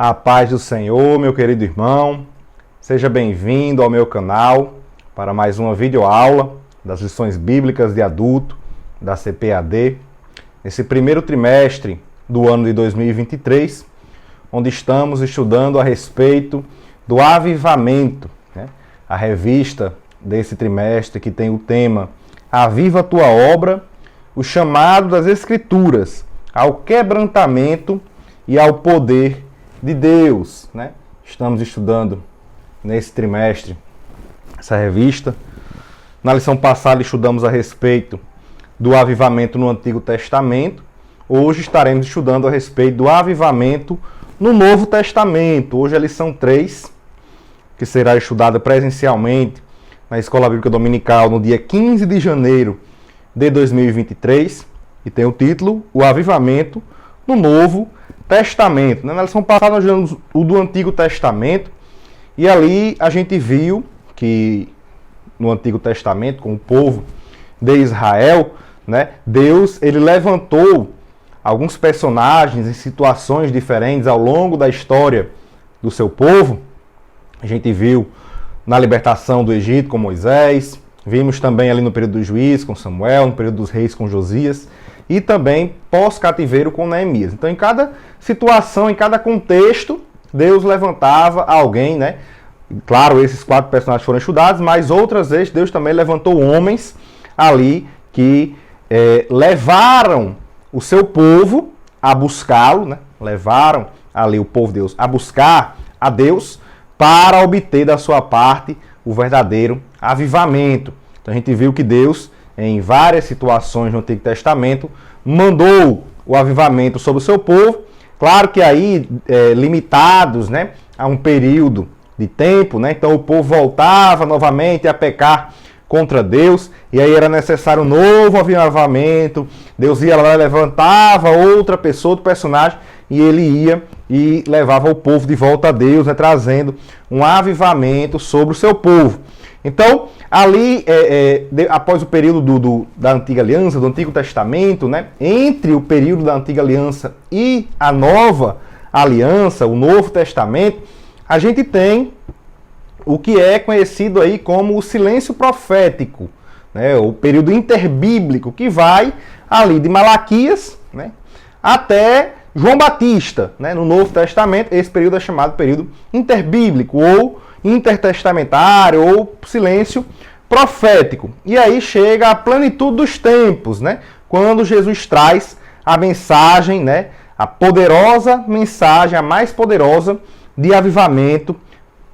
A paz do Senhor, meu querido irmão. Seja bem-vindo ao meu canal para mais uma videoaula das lições bíblicas de adulto da CPAD. Nesse primeiro trimestre do ano de 2023, onde estamos estudando a respeito do avivamento, né? A revista desse trimestre que tem o tema Aviva a Tua Obra, o chamado das Escrituras ao quebrantamento e ao poder de Deus, né? Estamos estudando nesse trimestre essa revista. Na lição passada estudamos a respeito do avivamento no Antigo Testamento. Hoje estaremos estudando a respeito do avivamento no Novo Testamento. Hoje é a lição 3, que será estudada presencialmente na Escola Bíblica Dominical no dia 15 de janeiro de 2023. E tem o título, O Avivamento no Novo Testamento. Na lição passada nós vimos o do Antigo Testamento, e ali a gente viu que no Antigo Testamento, com o povo de Israel, né, Deus ele levantou alguns personagens em situações diferentes ao longo da história do seu povo. A gente viu na libertação do Egito com Moisés, vimos também ali no período dos juízes com Samuel, no período dos reis com Josias, e também pós-cativeiro com Neemias. Então, em cada situação, em cada contexto, Deus levantava alguém, né? Claro, esses 4 personagens foram estudados, mas outras vezes Deus também levantou homens ali que levaram o seu povo a buscá-lo, né? Levaram ali o povo de Deus a buscar a Deus para obter da sua parte o verdadeiro avivamento. Então, a gente viu que Deus, em várias situações no Antigo Testamento, mandou o avivamento sobre o seu povo. Claro que aí, limitados, né, a um período de tempo, né? Então o povo voltava novamente a pecar contra Deus, e aí era necessário um novo avivamento. Deus ia lá, levantava outra pessoa, outro personagem, e ele ia e levava o povo de volta a Deus, né, trazendo um avivamento sobre o seu povo. Então, ali, após o período da Antiga Aliança, do Antigo Testamento, né, entre o período da Antiga Aliança e a Nova Aliança, o Novo Testamento, a gente tem o que é conhecido aí como o silêncio profético, né, o período interbíblico, que vai ali de Malaquias, né, até João Batista, né, no Novo Testamento. Esse período é chamado período interbíblico, ou intertestamentário, ou silêncio profético. E aí chega a plenitude dos tempos, né, quando Jesus traz a mensagem, né, a poderosa mensagem, a mais poderosa de avivamento,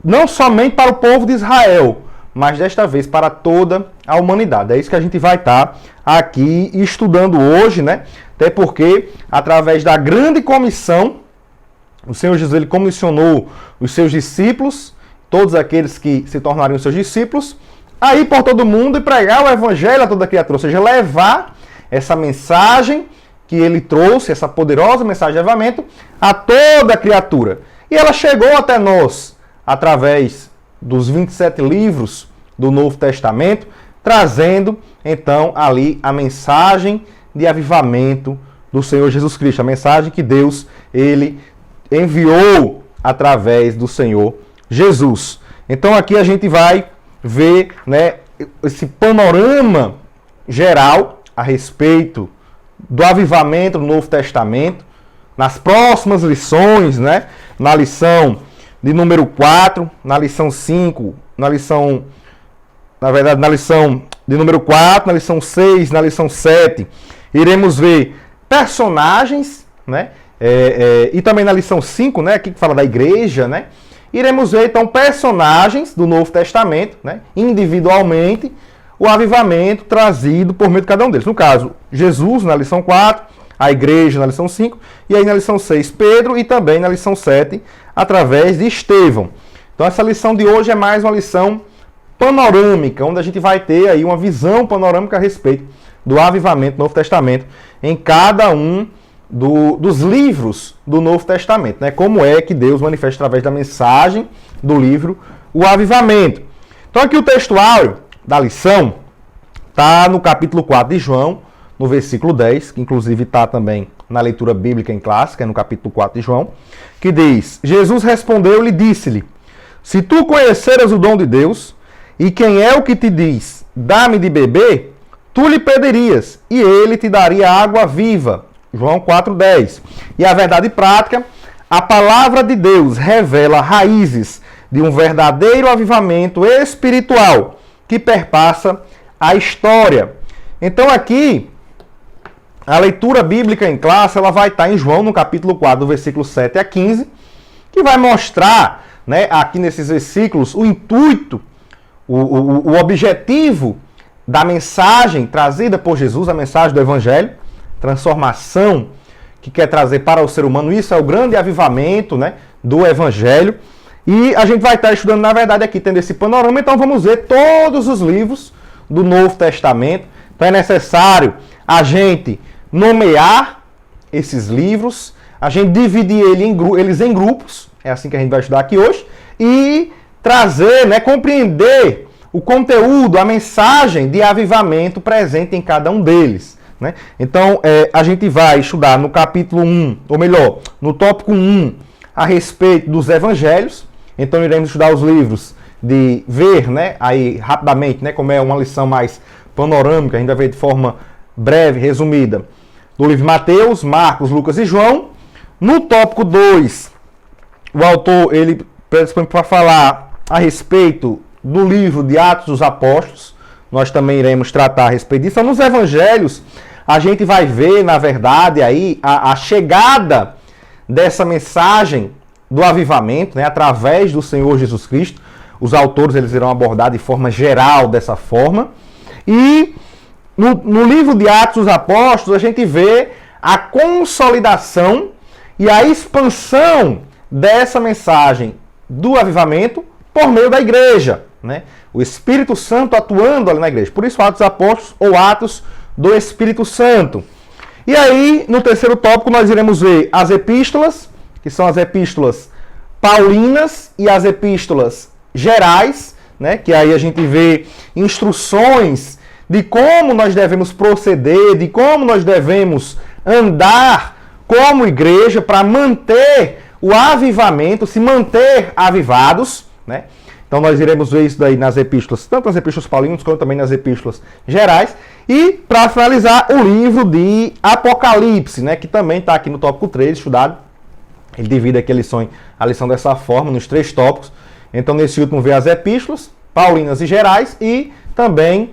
não somente para o povo de Israel, mas desta vez para toda a humanidade. É isso que a gente vai estar aqui estudando hoje, né? Até porque, através da grande comissão, o Senhor Jesus ele comissionou os seus discípulos, todos aqueles que se tornariam seus discípulos, a ir por todo mundo e pregar o evangelho a toda a criatura, ou seja, levar essa mensagem que ele trouxe, essa poderosa mensagem de avivamento, a toda a criatura. E ela chegou até nós através dos 27 livros do Novo Testamento, trazendo então ali a mensagem de avivamento do Senhor Jesus Cristo, a mensagem que Deus ele enviou através do Senhor Jesus. Então aqui a gente vai ver, né, esse panorama geral a respeito do avivamento do Novo Testamento. Nas próximas lições, né, na lição de número 4, na lição 5, na lição de número 4, na lição 6, na lição 7, iremos ver personagens, né, e também na lição 5, né, aqui que fala da igreja, né, iremos ver então personagens do Novo Testamento, né, individualmente, o avivamento trazido por meio de cada um deles. No caso, Jesus na lição 4, a igreja na lição 5, e aí na lição 6, Pedro, e também na lição 7, através de Estevão. Então essa lição de hoje é mais uma lição panorâmica, onde a gente vai ter aí uma visão panorâmica a respeito do avivamento do Novo Testamento em cada um dos livros do Novo Testamento, né? Como é que Deus manifesta através da mensagem do livro o avivamento. Então aqui o textuário da lição está no capítulo 4 de João, no versículo 10, que inclusive está também na leitura bíblica em clássica, no capítulo 4 de João, que diz: Jesus respondeu-lhe e disse-lhe: se tu conheceras o dom de Deus, e quem é o que te diz, dá-me de beber, tu lhe pedirias, e ele te daria água viva. João 4,10. E a verdade prática, a palavra de Deus revela raízes de um verdadeiro avivamento espiritual que perpassa a história. Então aqui, a leitura bíblica em classe, ela vai estar em João, no capítulo 4, do versículo 7 a 15, que vai mostrar, né, aqui nesses versículos, o intuito, o objetivo da mensagem trazida por Jesus, a mensagem do Evangelho, transformação que quer trazer para o ser humano. Isso é o grande avivamento, né, do Evangelho. E a gente vai estar estudando, na verdade, aqui, tendo esse panorama. Então vamos ver todos os livros do Novo Testamento. Então é necessário a gente nomear esses livros, a gente dividir eles em grupos, é assim que a gente vai estudar aqui hoje, e trazer, né, compreender o conteúdo, a mensagem de avivamento presente em cada um deles, né? Então, a gente vai estudar no capítulo 1, ou melhor, no tópico 1, a respeito dos evangelhos. Então, iremos estudar os livros de ver, né, aí rapidamente, né, como é uma lição mais panorâmica, a gente vai ver de forma breve, resumida, do livro de Mateus, Marcos, Lucas e João. No tópico 2, o autor, ele predispõe para falar a respeito do livro de Atos dos Apóstolos. Nós também iremos tratar a respeito disso. Então, nos evangelhos, a gente vai ver, na verdade, aí a chegada dessa mensagem do avivamento, né, através do Senhor Jesus Cristo. Os autores, eles irão abordar de forma geral dessa forma. E no livro de Atos dos Apóstolos, a gente vê a consolidação e a expansão dessa mensagem do avivamento por meio da igreja, né? O Espírito Santo atuando ali na igreja. Por isso, Atos dos Apóstolos ou Atos do Espírito Santo. E aí, no terceiro tópico, nós iremos ver as epístolas, que são as epístolas paulinas e as epístolas gerais, né? Que aí a gente vê instruções de como nós devemos proceder, de como nós devemos andar como igreja para manter o avivamento, se manter avivados, né? Então nós iremos ver isso daí nas epístolas, tanto nas epístolas paulinas quanto também nas epístolas gerais. E para finalizar, o livro de Apocalipse, né, que também está aqui no tópico 3, estudado. Ele divide aqui a lição dessa forma, nos 3 tópicos. Então nesse último vê as epístolas paulinas e gerais e também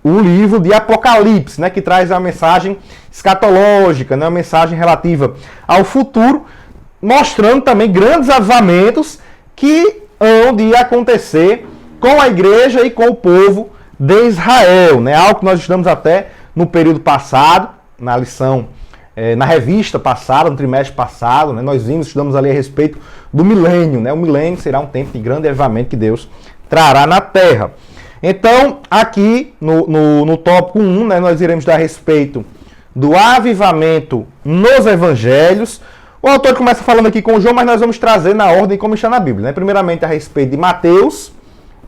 o livro de Apocalipse, né, que traz a mensagem escatológica, né, a mensagem relativa ao futuro, mostrando também grandes avivamentos que hão de acontecer com a igreja e com o povo de Israel, né? Algo que nós estudamos até no período passado, na lição, na revista passada, no trimestre passado, né? Nós estudamos ali a respeito do milênio, né? O milênio será um tempo de grande avivamento que Deus trará na terra. Então, aqui no tópico 1, né, nós iremos dar a respeito do avivamento nos evangelhos. O autor começa falando aqui com o João, mas nós vamos trazer na ordem como está na Bíblia, né? Primeiramente a respeito de Mateus,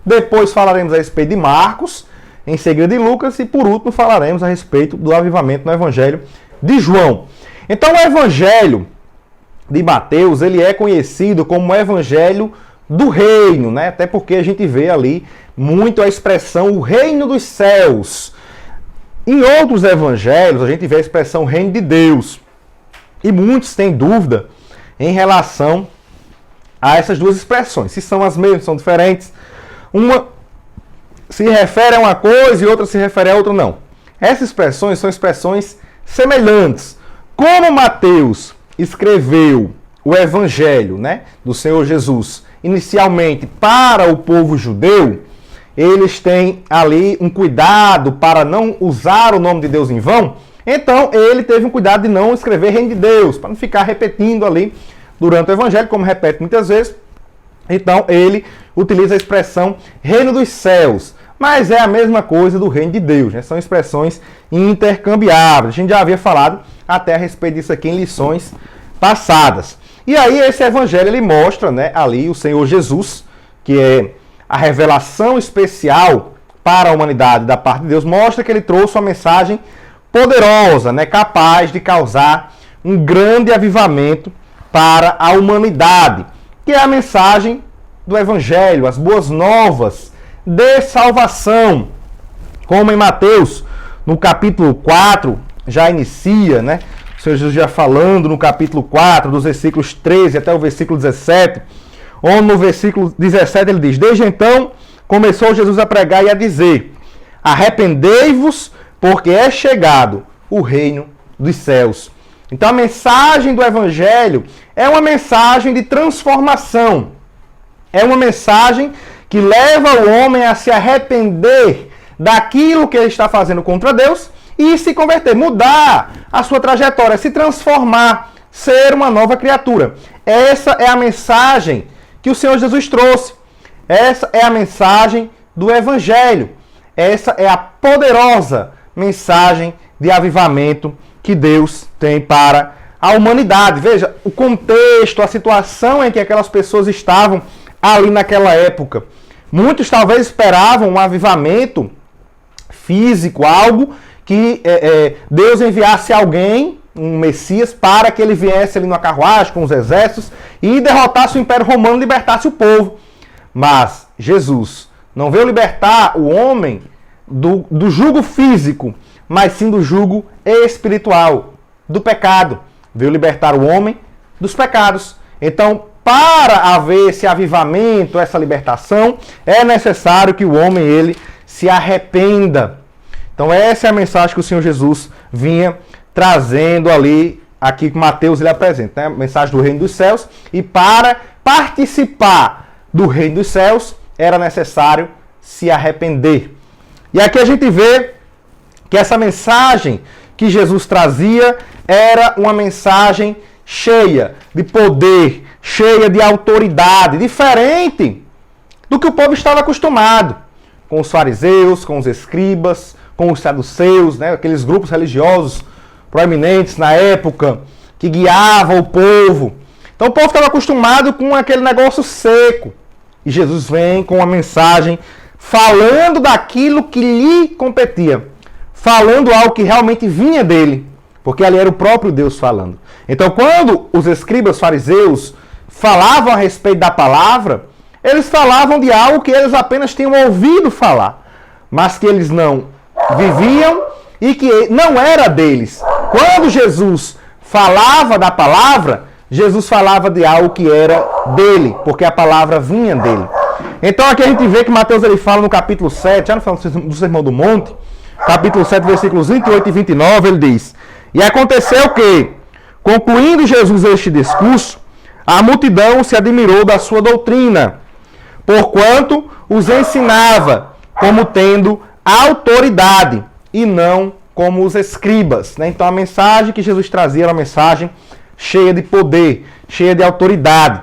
depois falaremos a respeito de Marcos, em seguida de Lucas e por último falaremos a respeito do avivamento no Evangelho de João. Então o Evangelho de Mateus, ele é conhecido como o Evangelho do Reino, né? Até porque a gente vê ali muito a expressão o Reino dos Céus. Em outros evangelhos a gente vê a expressão Reino de Deus. E muitos têm dúvida em relação a essas duas expressões. Se são as mesmas, são diferentes. Uma se refere a uma coisa e outra se refere a outra, não. Essas expressões são expressões semelhantes. Como Mateus escreveu o Evangelho, né, do Senhor Jesus, inicialmente para o povo judeu, eles têm ali um cuidado para não usar o nome de Deus em vão. Então, ele teve um cuidado de não escrever Reino de Deus, para não ficar repetindo ali durante o Evangelho, como repete muitas vezes. Então, ele utiliza a expressão Reino dos Céus, mas é a mesma coisa do Reino de Deus, né? São expressões intercambiáveis. A gente já havia falado até a respeito disso aqui em lições passadas. E aí, esse Evangelho, ele mostra, né, ali o Senhor Jesus, que é a revelação especial para a humanidade da parte de Deus, mostra que ele trouxe uma mensagem poderosa, né, capaz de causar um grande avivamento para a humanidade, que é a mensagem do Evangelho, as boas novas de salvação. Como em Mateus, no capítulo 4, já inicia, né? O Senhor Jesus já falando no capítulo 4, dos versículos 13 até o versículo 17, onde no versículo 17 ele diz: desde então começou Jesus a pregar e a dizer: arrependei-vos, porque é chegado o reino dos céus. Então a mensagem do Evangelho é uma mensagem de transformação. É uma mensagem que leva o homem a se arrepender daquilo que ele está fazendo contra Deus e se converter, mudar a sua trajetória, se transformar, ser uma nova criatura. Essa é a mensagem que o Senhor Jesus trouxe. Essa é a mensagem do Evangelho. Essa é a poderosa mensagem de avivamento que Deus tem para a humanidade. Veja, o contexto, a situação em que aquelas pessoas estavam ali naquela época. Muitos talvez esperavam um avivamento físico, algo que Deus enviasse alguém, um Messias, para que ele viesse ali numa carruagem com os exércitos e derrotasse o Império Romano e libertasse o povo. Mas Jesus não veio libertar o homem do jugo físico, mas sim do jugo espiritual, do pecado. Veio libertar o homem dos pecados. Então, para haver esse avivamento, essa libertação, é necessário que o homem ele se arrependa. Então essa é a mensagem que o Senhor Jesus vinha trazendo ali, aqui que Mateus ele apresenta, né? A mensagem do reino dos céus. E para participar do reino dos céus, era necessário se arrepender. E aqui a gente vê que essa mensagem que Jesus trazia era uma mensagem cheia de poder, cheia de autoridade, diferente do que o povo estava acostumado, com os fariseus, com os escribas, com os saduceus, né, aqueles grupos religiosos proeminentes na época, que guiavam o povo. Então o povo estava acostumado com aquele negócio seco. E Jesus vem com uma mensagem falando daquilo que lhe competia, falando algo que realmente vinha dele, porque ali era o próprio Deus falando. Então quando os escribas fariseus falavam a respeito da palavra, eles falavam de algo que eles apenas tinham ouvido falar, mas que eles não viviam e que não era deles. Quando Jesus falava da palavra, Jesus falava de algo que era dele, porque a palavra vinha dele. Então aqui a gente vê que Mateus ele fala no capítulo 7, já no final do Sermão do Monte, capítulo 7, versículos 28 e 29, ele diz: e aconteceu que, concluindo Jesus este discurso, a multidão se admirou da sua doutrina, porquanto os ensinava como tendo autoridade e não como os escribas. Né? Então a mensagem que Jesus trazia era uma mensagem cheia de poder, cheia de autoridade.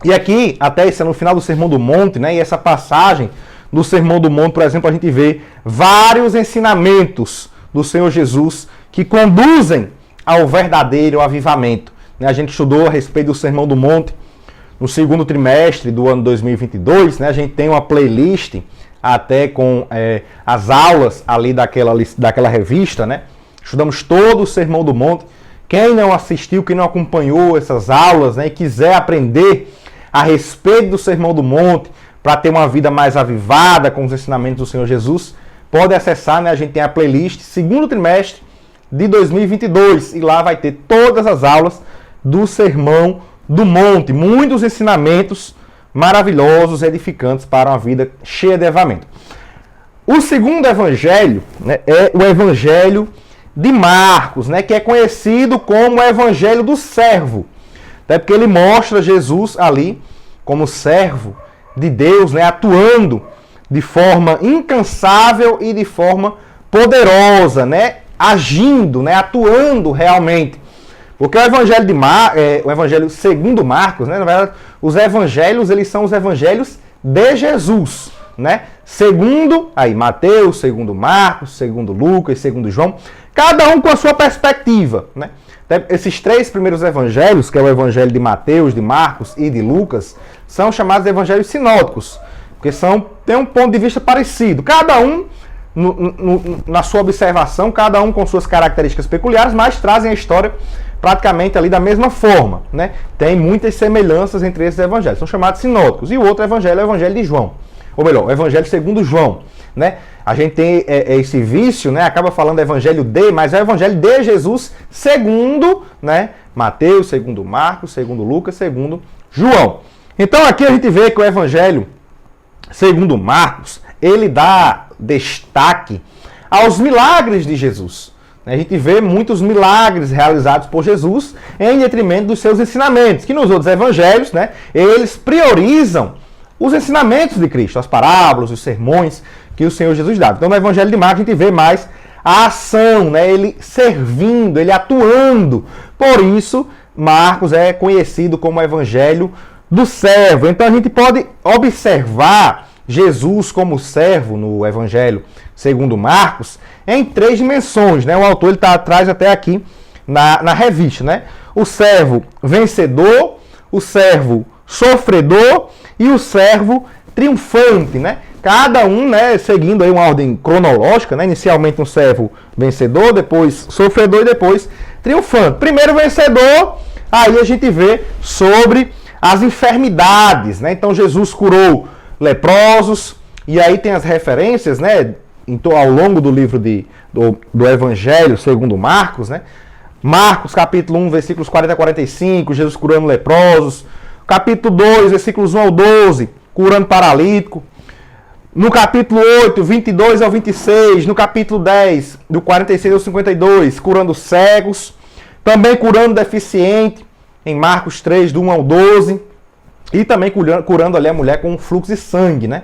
E aqui, até isso é no final do Sermão do Monte, né? E essa passagem do Sermão do Monte, por exemplo, a gente vê vários ensinamentos do Senhor Jesus que conduzem ao verdadeiro avivamento. A gente estudou a respeito do Sermão do Monte no segundo trimestre do ano 2022, né? A gente tem uma playlist até com as aulas ali daquela revista, né? Estudamos todo o Sermão do Monte. Quem não assistiu, quem não acompanhou essas aulas, né, e quiser aprender a respeito do Sermão do Monte para ter uma vida mais avivada com os ensinamentos do Senhor Jesus, pode acessar, né? A gente tem a playlist segundo trimestre de 2022 e lá vai ter todas as aulas do Sermão do Monte, muitos ensinamentos maravilhosos, edificantes para uma vida cheia de avivamento. O segundo evangelho, né, é o evangelho de Marcos, né, que é conhecido como o evangelho do servo, até porque ele mostra Jesus ali como servo de Deus, né, atuando de forma incansável e de forma poderosa, né, agindo, né, atuando realmente. Porque o evangelho o evangelho segundo Marcos, né, na verdade, os evangelhos, eles são os evangelhos de Jesus, né? Segundo aí Mateus, segundo Marcos, segundo Lucas, segundo João, cada um com a sua perspectiva, né? Esses três primeiros evangelhos, que é o evangelho de Mateus, de Marcos e de Lucas, são chamados de evangelhos sinóticos, porque tem um ponto de vista parecido. Cada um na sua observação, cada um com suas características peculiares, mas trazem a história praticamente ali da mesma forma, né? Tem muitas semelhanças entre esses evangelhos, são chamados sinóticos. E o outro evangelho é o evangelho de João, ou melhor, o evangelho segundo João, né? A gente tem esse vício, né? Acaba falando evangelho de, mas é o evangelho de Jesus segundo, né? Mateus, segundo Marcos, segundo Lucas, segundo João. Então aqui a gente vê que o evangelho segundo Marcos, ele dá destaque aos milagres de Jesus. A gente vê muitos milagres realizados por Jesus em detrimento dos seus ensinamentos, que nos outros evangelhos, né, eles priorizam os ensinamentos de Cristo, as parábolas, os sermões que o Senhor Jesus dava. Então no evangelho de Marcos a gente vê mais a ação, né, ele servindo, ele atuando. Por isso, Marcos é conhecido como o evangelho do servo. Então a gente pode observar Jesus como servo no Evangelho segundo Marcos em 3 dimensões, né? O autor ele traz até aqui na revista, né? O servo vencedor, o servo sofredor e o servo triunfante, né? Cada um, né, seguindo aí uma ordem cronológica, né? Inicialmente um servo vencedor, depois sofredor e depois triunfante. Primeiro vencedor, aí a gente vê sobre as enfermidades, né? Então Jesus curou leprosos, e aí tem as referências, né? Então, ao longo do livro do Evangelho segundo Marcos, né? Marcos capítulo 1, versículos 40 a 45, Jesus curando leprosos. Capítulo 2, versículos 1 ao 12, curando paralítico. No capítulo 8, 22 ao 26, no capítulo 10, do 46 ao 52, curando cegos. Também curando deficiente, em Marcos 3, do 1 ao 12. E também curando ali a mulher com um fluxo de sangue, né?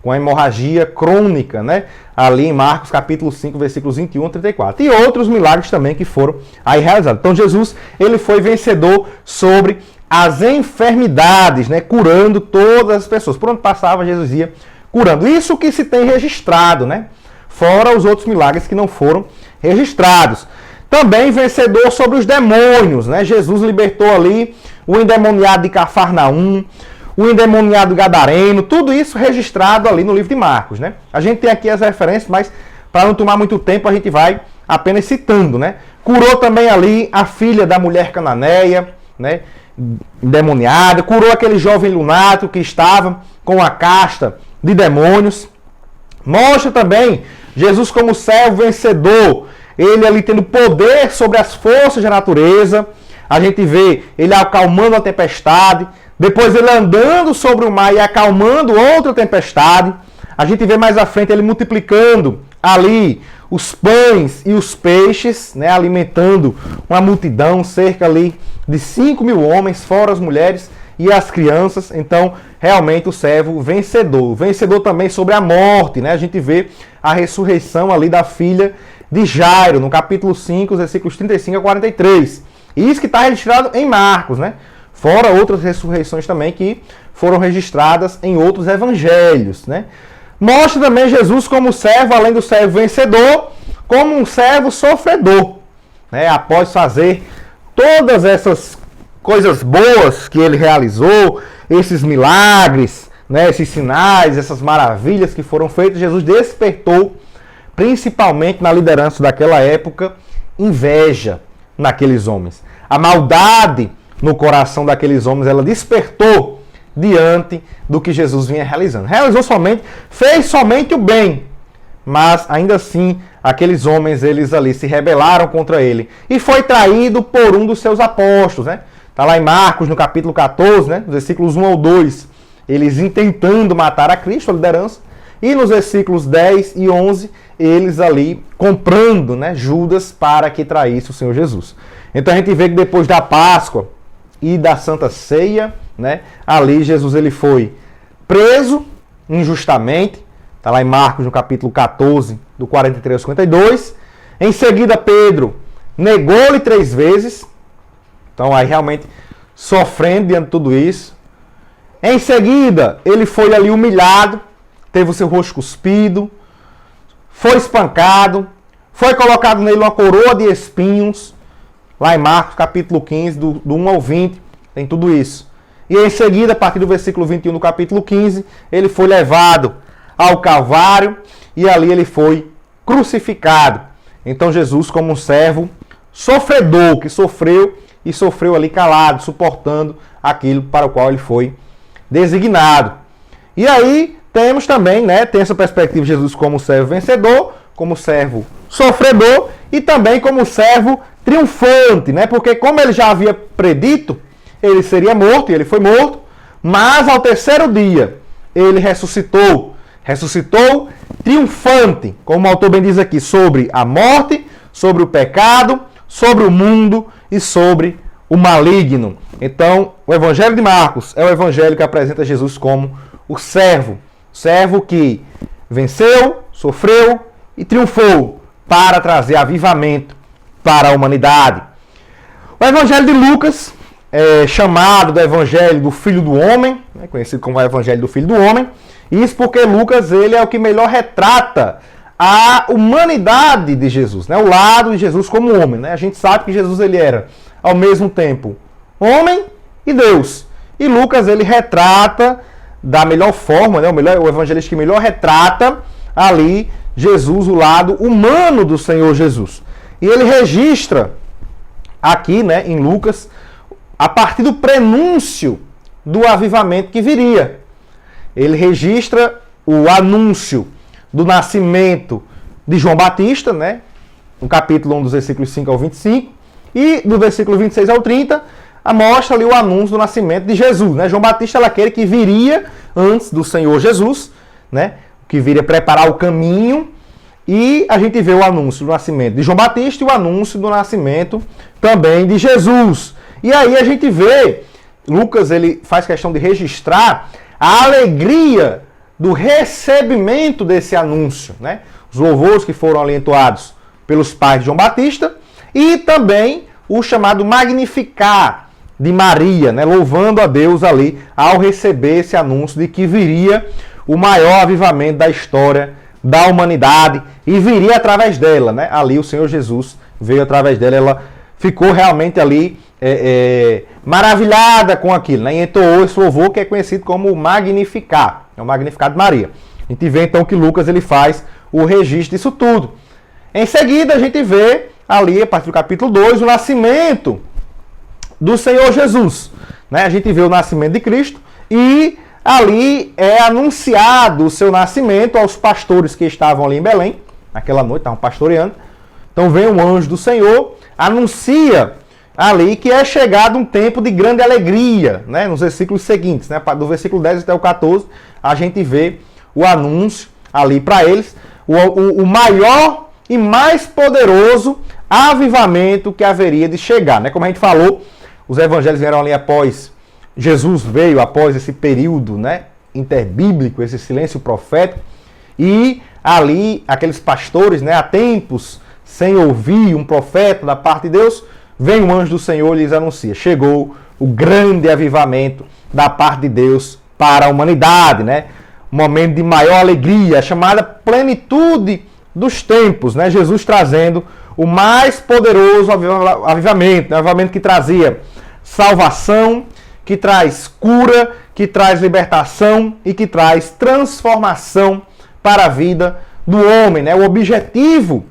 Com a hemorragia crônica, né? Ali em Marcos capítulo 5, versículos 21 a 34. E outros milagres também que foram aí realizados. Então Jesus, ele foi vencedor sobre as enfermidades, né? Curando todas as pessoas. Por onde passava, Jesus ia curando. Isso que se tem registrado, né? Fora os outros milagres que não foram registrados. Também vencedor sobre os demônios, né? Jesus libertou ali o endemoniado de Cafarnaum, o endemoniado gadareno, tudo isso registrado ali no livro de Marcos, né? A gente tem aqui as referências, mas para não tomar muito tempo a gente vai apenas citando, né? Curou também ali a filha da mulher cananeia, né? Endemoniada, curou aquele jovem lunático que estava com a casta de demônios. Mostra também Jesus como servo vencedor, ele ali tendo poder sobre as forças da natureza. A gente vê ele acalmando a tempestade, depois ele andando sobre o mar e acalmando outra tempestade. A gente vê mais à frente ele multiplicando ali os pães e os peixes, né, alimentando uma multidão, cerca ali de 5.000 homens, fora as mulheres e as crianças. Então, realmente o servo vencedor. Vencedor também sobre a morte, né? A gente vê a ressurreição ali da filha de Jairo, no capítulo 5, versículos 35 a 43. Isso que está registrado em Marcos, né? Fora outras ressurreições também que foram registradas em outros evangelhos, né? Mostra também Jesus como servo, além do servo vencedor, como um servo sofredor, né? Após fazer todas essas coisas boas que ele realizou, esses milagres, né? Esses sinais, essas maravilhas que foram feitas, Jesus despertou, principalmente na liderança daquela época, inveja naqueles homens. A maldade no coração daqueles homens, ela despertou diante do que Jesus vinha realizando. Fez somente o bem, mas ainda assim, aqueles homens, eles ali se rebelaram contra ele. E foi traído por um dos seus apóstolos, né? Está lá em Marcos, no capítulo 14, né? Versículos 1 ao 2, eles intentando matar a Cristo, a liderança. E nos versículos 10 e 11, eles ali comprando, né, Judas para que traísse o Senhor Jesus. Então a gente vê que depois da Páscoa e da Santa Ceia, né, ali Jesus ele foi preso injustamente. Está lá em Marcos, no capítulo 14, do 43 ao 52. Em seguida, Pedro negou-lhe 3 vezes. Então aí realmente sofrendo diante de tudo isso. Em seguida, ele foi ali humilhado, teve o seu rosto cuspido, foi espancado, foi colocado nele uma coroa de espinhos, lá em Marcos capítulo 15, do 1 ao 20, tem tudo isso. E em seguida, a partir do versículo 21 do capítulo 15, ele foi levado ao Calvário e ali ele foi crucificado. Então Jesus, como um servo sofredor, que sofreu e sofreu ali calado, suportando aquilo para o qual ele foi designado. E aí temos também, né, tem essa perspectiva de Jesus como servo vencedor, como servo sofredor e também como servo triunfante, né? Porque como ele já havia predito, ele seria morto e ele foi morto, mas ao terceiro dia ele ressuscitou triunfante, como o autor bem diz aqui, sobre a morte, sobre o pecado, sobre o mundo e sobre o maligno. Então, o Evangelho de Marcos é o evangelho que apresenta Jesus como o servo que venceu, sofreu e triunfou para trazer avivamento para a humanidade. O Evangelho de Lucas é chamado do Evangelho do Filho do Homem, né, conhecido como o Evangelho do Filho do Homem. Isso porque Lucas ele é o que melhor retrata a humanidade de Jesus, né, o lado de Jesus como homem. Né? A gente sabe que Jesus ele era ao mesmo tempo homem e Deus. E Lucas ele retrata da melhor forma, né, o evangelista que melhor retrata ali Jesus, o lado humano do Senhor Jesus. E ele registra aqui, né, em Lucas, a partir do prenúncio do avivamento que viria. Ele registra o anúncio do nascimento de João Batista, né, no capítulo 1, dos versículos 5 ao 25, e do versículo 26 ao 30, mostra ali o anúncio do nascimento de Jesus. Né? João Batista era aquele que viria antes do Senhor Jesus, né, que viria preparar o caminho, e a gente vê o anúncio do nascimento de João Batista e o anúncio do nascimento também de Jesus. E aí a gente vê, Lucas ele faz questão de registrar a alegria do recebimento desse anúncio, né? Os louvores que foram ali entoados pelos pais de João Batista e também o chamado Magnificar de Maria, né? Louvando a Deus ali ao receber esse anúncio de que viria o maior avivamento da história da humanidade e viria através dela, né? Ali o Senhor Jesus veio através dela, ela ficou realmente ali maravilhada com aquilo, né? E entoou esse louvor que é conhecido como Magnificar, é o Magnificar de Maria. A gente vê então que Lucas ele faz o registro disso tudo. Em seguida a gente vê ali, a partir do capítulo 2, o nascimento do Senhor Jesus, né? A gente vê o nascimento de Cristo e ali é anunciado o seu nascimento aos pastores que estavam ali em Belém, naquela noite, estavam pastoreando. Então vem um anjo do Senhor, anuncia ali que é chegado um tempo de grande alegria, né? Nos versículos seguintes, né? Do versículo 10 até o 14, a gente vê o anúncio ali para eles, o maior e mais poderoso avivamento que haveria de chegar, né? Como a gente falou, os evangelhos vieram ali após Jesus veio, após esse período, né, interbíblico, esse silêncio profético, e ali aqueles pastores, né, há tempos sem ouvir um profeta da parte de Deus, vem um anjo do Senhor e lhes anuncia: chegou o grande avivamento da parte de Deus para a humanidade, né? Um momento de maior alegria, a chamada plenitude dos tempos, né? Jesus trazendo o mais poderoso avivamento, né? Um avivamento que trazia salvação, que traz cura, que traz libertação e que traz transformação para a vida do homem, né? O objetivo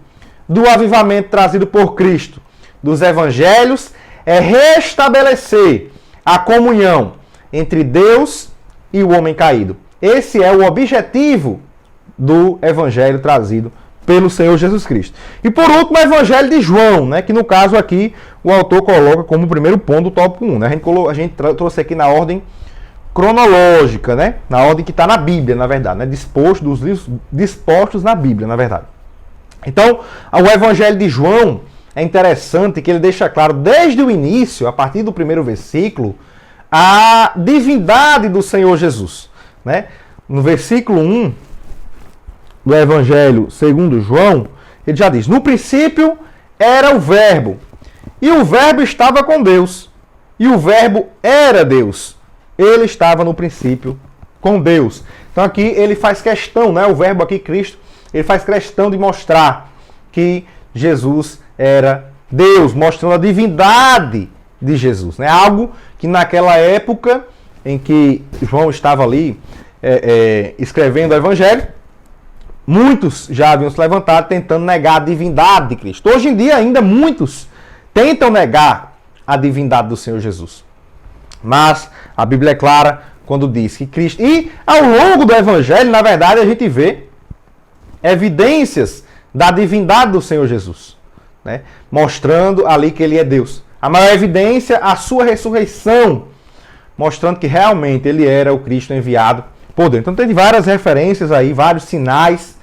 do avivamento trazido por Cristo dos evangelhos é restabelecer a comunhão entre Deus e o homem caído. Esse é o objetivo do evangelho trazido pelo Senhor Jesus Cristo. E por último, o evangelho de João, né, que no caso aqui o autor coloca como primeiro ponto do tópico 1. Né? A gente trouxe aqui na ordem cronológica, né? Na ordem que está na Bíblia, na verdade, né? Dos livros dispostos na Bíblia, na verdade. Então, o evangelho de João é interessante que ele deixa claro desde o início, a partir do primeiro versículo, a divindade do Senhor Jesus. Né? No versículo 1 do Evangelho segundo João, ele já diz: no princípio era o Verbo, e o Verbo estava com Deus, e o Verbo era Deus. Ele estava no princípio com Deus. Então aqui ele faz questão, né? O Verbo aqui, Cristo, ele faz questão de mostrar que Jesus era Deus, mostrando a divindade de Jesus. Né? Algo que naquela época em que João estava ali escrevendo o Evangelho, muitos já haviam se levantado tentando negar a divindade de Cristo. Hoje em dia ainda muitos tentam negar a divindade do Senhor Jesus. Mas a Bíblia é clara quando diz que Cristo... E ao longo do Evangelho, na verdade, a gente vê evidências da divindade do Senhor Jesus, né? Mostrando ali que ele é Deus. A maior evidência, a sua ressurreição, mostrando que realmente ele era o Cristo enviado por Deus. Então tem várias referências aí, vários sinais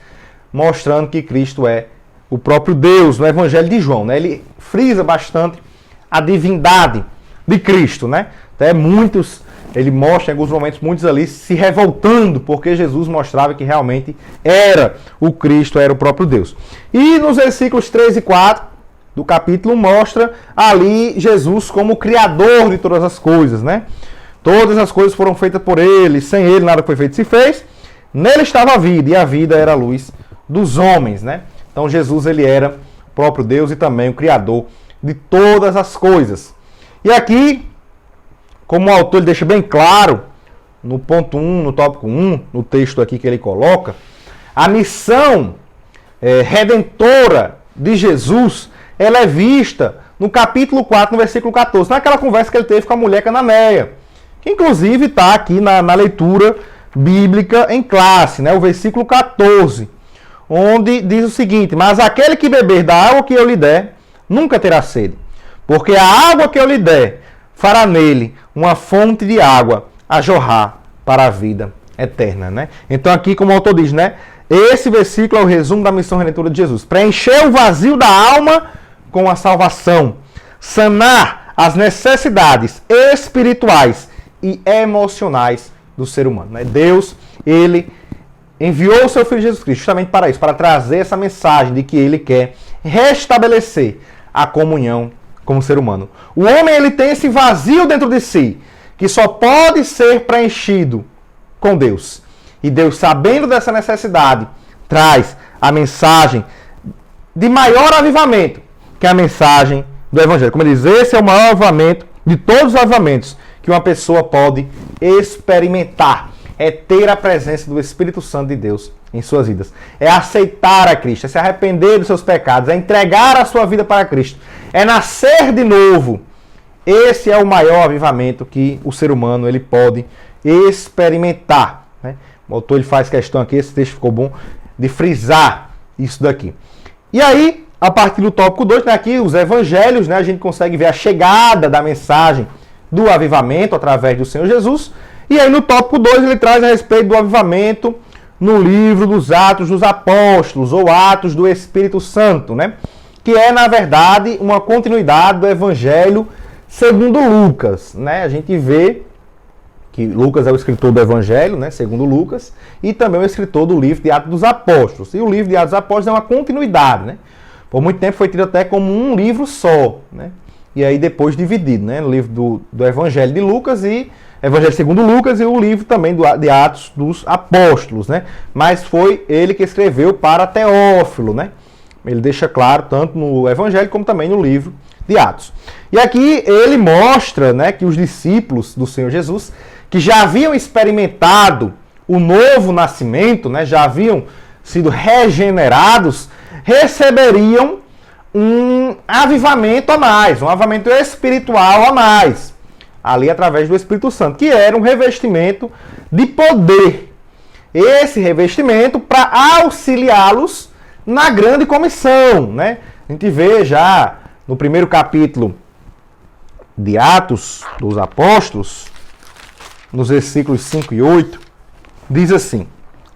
mostrando que Cristo é o próprio Deus no Evangelho de João, né? Ele frisa bastante a divindade de Cristo, né? Até muitos, ele mostra em alguns momentos, muitos ali se revoltando, porque Jesus mostrava que realmente era o Cristo, era o próprio Deus. E nos versículos 3 e 4 do capítulo mostra ali Jesus como o Criador de todas as coisas, né? Todas as coisas foram feitas por ele, sem ele nada foi feito se fez. Nele estava a vida, e a vida era a luz dos homens, né? Então Jesus, ele era o próprio Deus e também o Criador de todas as coisas. E aqui, como o autor ele deixa bem claro, no ponto 1, no tópico 1, no texto aqui que ele coloca, a missão redentora de Jesus, ela é vista no capítulo 4, no versículo 14, naquela conversa que ele teve com a mulher cananeia, que inclusive está aqui na leitura bíblica em classe, né? O versículo 14, onde diz o seguinte: mas aquele que beber da água que eu lhe der, nunca terá sede, porque a água que eu lhe der fará nele uma fonte de água a jorrar para a vida eterna, né? Então aqui, como o autor diz, né? Esse versículo é o resumo da missão redentora de Jesus. Preencher o vazio da alma com a salvação. Sanar as necessidades espirituais e emocionais do ser humano, né? Deus, ele enviou o seu Filho Jesus Cristo justamente para isso, para trazer essa mensagem de que ele quer restabelecer a comunhão com o ser humano. O homem, ele tem esse vazio dentro de si, que só pode ser preenchido com Deus. E Deus, sabendo dessa necessidade, traz a mensagem de maior avivamento, que é a mensagem do Evangelho. Como ele diz, esse é o maior avivamento de todos os avivamentos que uma pessoa pode experimentar. É ter a presença do Espírito Santo de Deus em suas vidas. É aceitar a Cristo, é se arrepender dos seus pecados, é entregar a sua vida para Cristo. É nascer de novo. Esse é o maior avivamento que o ser humano ele pode experimentar, né? O autor ele faz questão aqui, esse texto ficou bom, de frisar isso daqui. E aí, a partir do tópico 2, né, aqui os evangelhos, né, a gente consegue ver a chegada da mensagem do avivamento através do Senhor Jesus. E aí no tópico 2 ele traz a respeito do avivamento no livro dos Atos dos Apóstolos, ou Atos do Espírito Santo, né? Que é, na verdade, uma continuidade do Evangelho segundo Lucas, né? A gente vê que Lucas é o escritor do Evangelho, né? Segundo Lucas, e também o escritor do livro de Atos dos Apóstolos. E o livro de Atos dos Apóstolos é uma continuidade, né? Por muito tempo foi tido até como um livro só, né? E aí depois dividido, né? No livro do Evangelho de Lucas e Evangelho segundo Lucas, e o livro também de Atos dos Apóstolos, né? Mas foi ele que escreveu para Teófilo, né? Ele deixa claro, tanto no Evangelho como também no livro de Atos. E aqui ele mostra, né, que os discípulos do Senhor Jesus, que já haviam experimentado o novo nascimento, né, já haviam sido regenerados, receberiam um avivamento a mais, um avivamento espiritual a mais, ali através do Espírito Santo, que era um revestimento de poder. Esse revestimento para auxiliá-los na grande comissão, né? A gente vê já no primeiro capítulo de Atos dos Apóstolos, nos versículos 5 e 8, diz assim,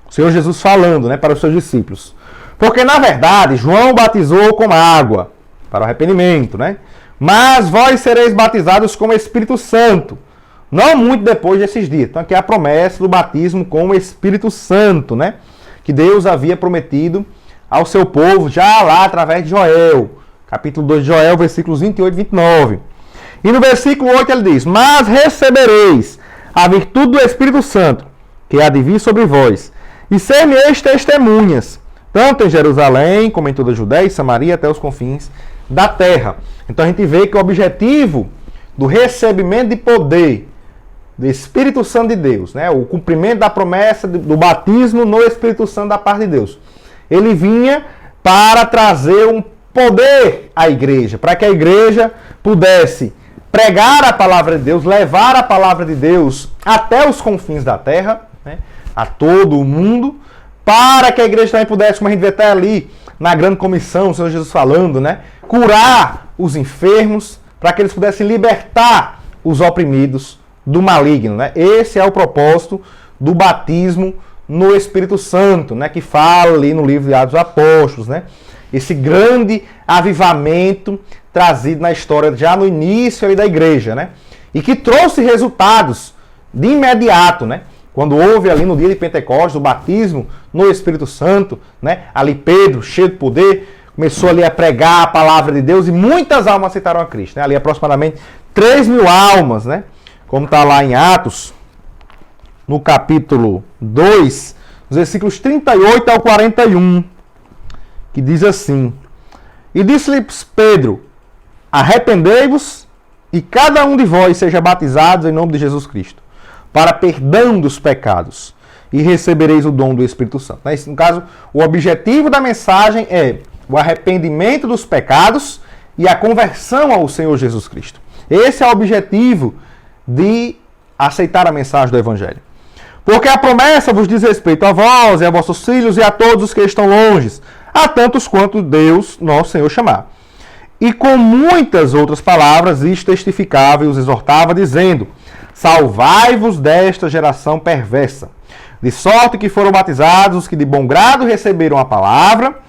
o Senhor Jesus falando, né, para os seus discípulos: porque na verdade João batizou com água para o arrependimento, né? Mas vós sereis batizados com o Espírito Santo, não muito depois desses dias. Então aqui é a promessa do batismo com o Espírito Santo, né? Que Deus havia prometido ao seu povo já lá através de Joel. Capítulo 2 de Joel, versículos 28 e 29. E no versículo 8 ele diz: mas recebereis a virtude do Espírito Santo, que há de vir sobre vós, e ser-me-eis testemunhas, tanto em Jerusalém, como em toda a Judéia e Samaria, até os confins da terra. Então a gente vê que o objetivo do recebimento de poder do Espírito Santo de Deus, né, o cumprimento da promessa do batismo no Espírito Santo da parte de Deus, ele vinha para trazer um poder à igreja, para que a igreja pudesse pregar a palavra de Deus, levar a palavra de Deus até os confins da terra, né, a todo o mundo, para que a igreja também pudesse, como a gente vê até ali na grande comissão, o Senhor Jesus falando, né, curar os enfermos, para que eles pudessem libertar os oprimidos do maligno, né? Esse é o propósito do batismo no Espírito Santo, né, que fala ali no livro de Atos dos Apóstolos, né? Esse grande avivamento trazido na história já no início ali da igreja, né? E que trouxe resultados de imediato, né? Quando houve ali no dia de Pentecostes o batismo no Espírito Santo, né? Ali Pedro, cheio de poder, começou ali a pregar a palavra de Deus e muitas almas aceitaram a Cristo, né? Ali aproximadamente 3.000 almas, né? Como está lá em Atos, no capítulo 2, os versículos 38 ao 41, que diz assim: E disse-lhes Pedro, arrependei-vos e cada um de vós seja batizado em nome de Jesus Cristo, para perdão dos pecados, e recebereis o dom do Espírito Santo. No caso, o objetivo da mensagem é o arrependimento dos pecados e a conversão ao Senhor Jesus Cristo. Esse é o objetivo de aceitar a mensagem do Evangelho. Porque a promessa vos diz respeito a vós e a vossos filhos e a todos os que estão longe, a tantos quanto Deus, nosso Senhor, chamar. E com muitas outras palavras, isto testificava e os exortava, dizendo: Salvai-vos desta geração perversa. De sorte que foram batizados os que de bom grado receberam a palavra,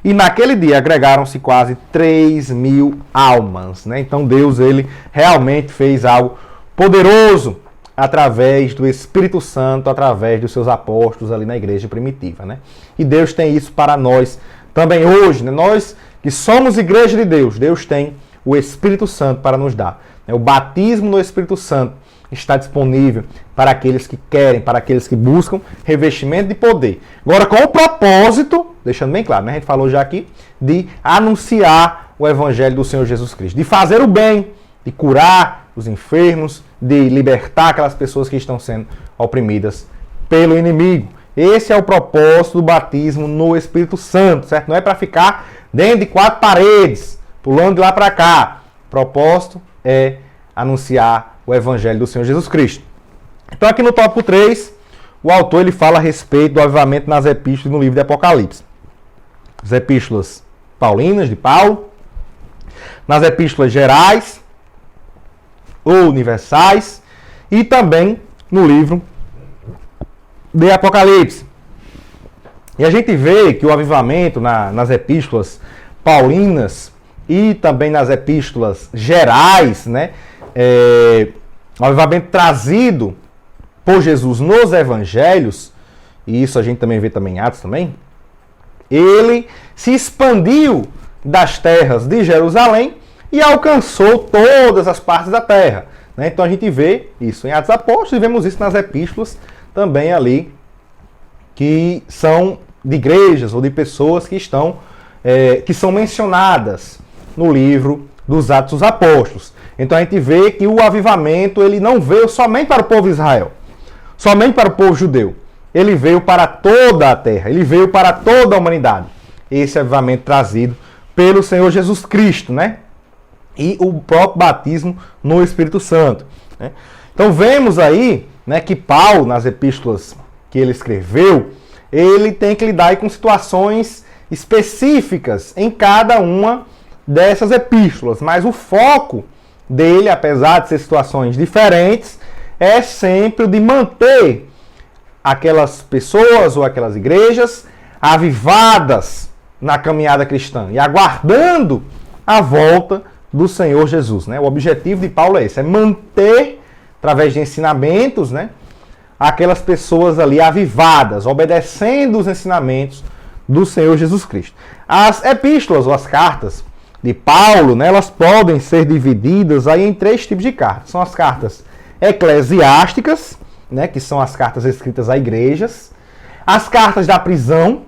e naquele dia agregaram-se quase 3.000 almas, né? Então Deus, ele realmente fez algo poderoso através do Espírito Santo, através dos seus apóstolos ali na igreja primitiva, né? E Deus tem isso para nós também hoje, né? Nós que somos igreja de Deus, Deus tem o Espírito Santo para nos dar. O batismo no Espírito Santo está disponível para aqueles que querem, para aqueles que buscam revestimento de poder. Agora, com o propósito, deixando bem claro, né? A gente falou já aqui, de anunciar o Evangelho do Senhor Jesus Cristo, de fazer o bem, de curar os enfermos, de libertar aquelas pessoas que estão sendo oprimidas pelo inimigo. Esse é o propósito do batismo no Espírito Santo, certo? Não é para ficar dentro de 4 paredes, pulando de lá para cá. O propósito é anunciar o Evangelho do Senhor Jesus Cristo. Então aqui no tópico 3, o autor ele fala a respeito do avivamento nas epístolas no livro de Apocalipse. As epístolas paulinas de Paulo, nas epístolas gerais ou universais e também no livro de Apocalipse. E a gente vê que o avivamento nas epístolas paulinas e também nas epístolas gerais, né, o avivamento trazido por Jesus nos evangelhos, e isso a gente também vê também em Atos também, ele se expandiu das terras de Jerusalém e alcançou todas as partes da terra, né? Então a gente vê isso em Atos dos Apóstolos e vemos isso nas epístolas também ali, que são de igrejas ou de pessoas que estão, que são mencionadas no livro dos Atos dos Apóstolos. Então a gente vê que o avivamento ele não veio somente para o povo de Israel, somente para o povo judeu. Ele veio para toda a terra, ele veio para toda a humanidade. Esse avivamento trazido pelo Senhor Jesus Cristo, né? E o próprio batismo no Espírito Santo, né? Então vemos aí, né, que Paulo, nas epístolas que ele escreveu, ele tem que lidar aí com situações específicas em cada uma dessas epístolas. Mas o foco dele, apesar de ser situações diferentes, é sempre o de manter aquelas pessoas ou aquelas igrejas avivadas na caminhada cristã e aguardando a volta do Senhor Jesus, né? O objetivo de Paulo é esse, é manter, através de ensinamentos, né, aquelas pessoas ali avivadas, obedecendo os ensinamentos do Senhor Jesus Cristo. As epístolas ou as cartas de Paulo, né, elas podem ser divididas aí em 3 tipos de cartas. São as cartas eclesiásticas, né, que são as cartas escritas a igrejas, as cartas da prisão,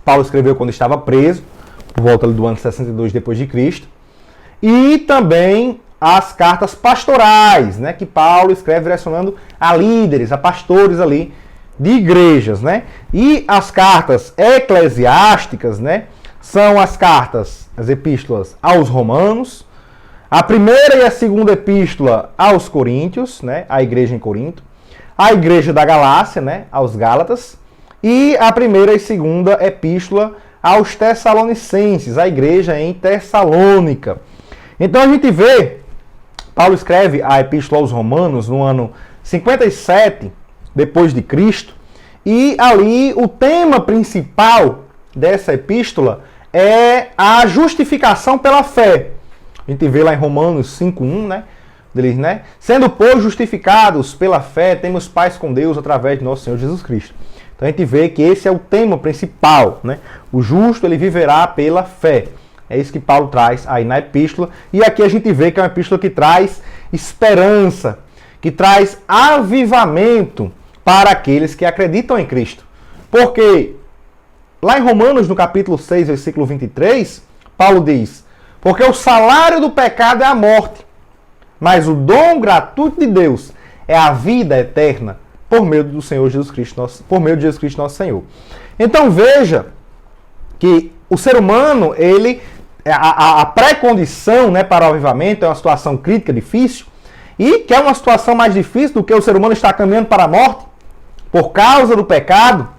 Paulo escreveu quando estava preso, por volta do ano 62 depois de Cristo, e também as cartas pastorais, né, que Paulo escreve direcionando a líderes, a pastores ali de igrejas, né? E as cartas eclesiásticas, né, são as cartas, as epístolas aos Romanos, a primeira e a segunda epístola aos Coríntios, né, a igreja em Corinto, a igreja da Galácia, né, aos Gálatas, e a primeira e segunda epístola aos Tessalonicenses, a igreja em Tessalônica. Então a gente vê, Paulo escreve a epístola aos Romanos no ano 57 depois de Cristo, e ali o tema principal dessa epístola é a justificação pela fé. A gente vê lá em Romanos 5:1, né? Deles, né? Sendo, pois, justificados pela fé, temos paz com Deus através de nosso Senhor Jesus Cristo. Então a gente vê que esse é o tema principal, né? O justo, ele viverá pela fé. É isso que Paulo traz aí na epístola. E aqui a gente vê que é uma epístola que traz esperança, que traz avivamento para aqueles que acreditam em Cristo. Porque lá em Romanos, no capítulo 6, versículo 23, Paulo diz: porque o salário do pecado é a morte, mas o dom gratuito de Deus é a vida eterna por meio do Senhor Jesus Cristo, por meio de Jesus Cristo nosso Senhor. Então veja que o ser humano, ele a pré-condição, né, para o avivamento é uma situação crítica, difícil, e que é uma situação mais difícil do que o ser humano está caminhando para a morte por causa do pecado.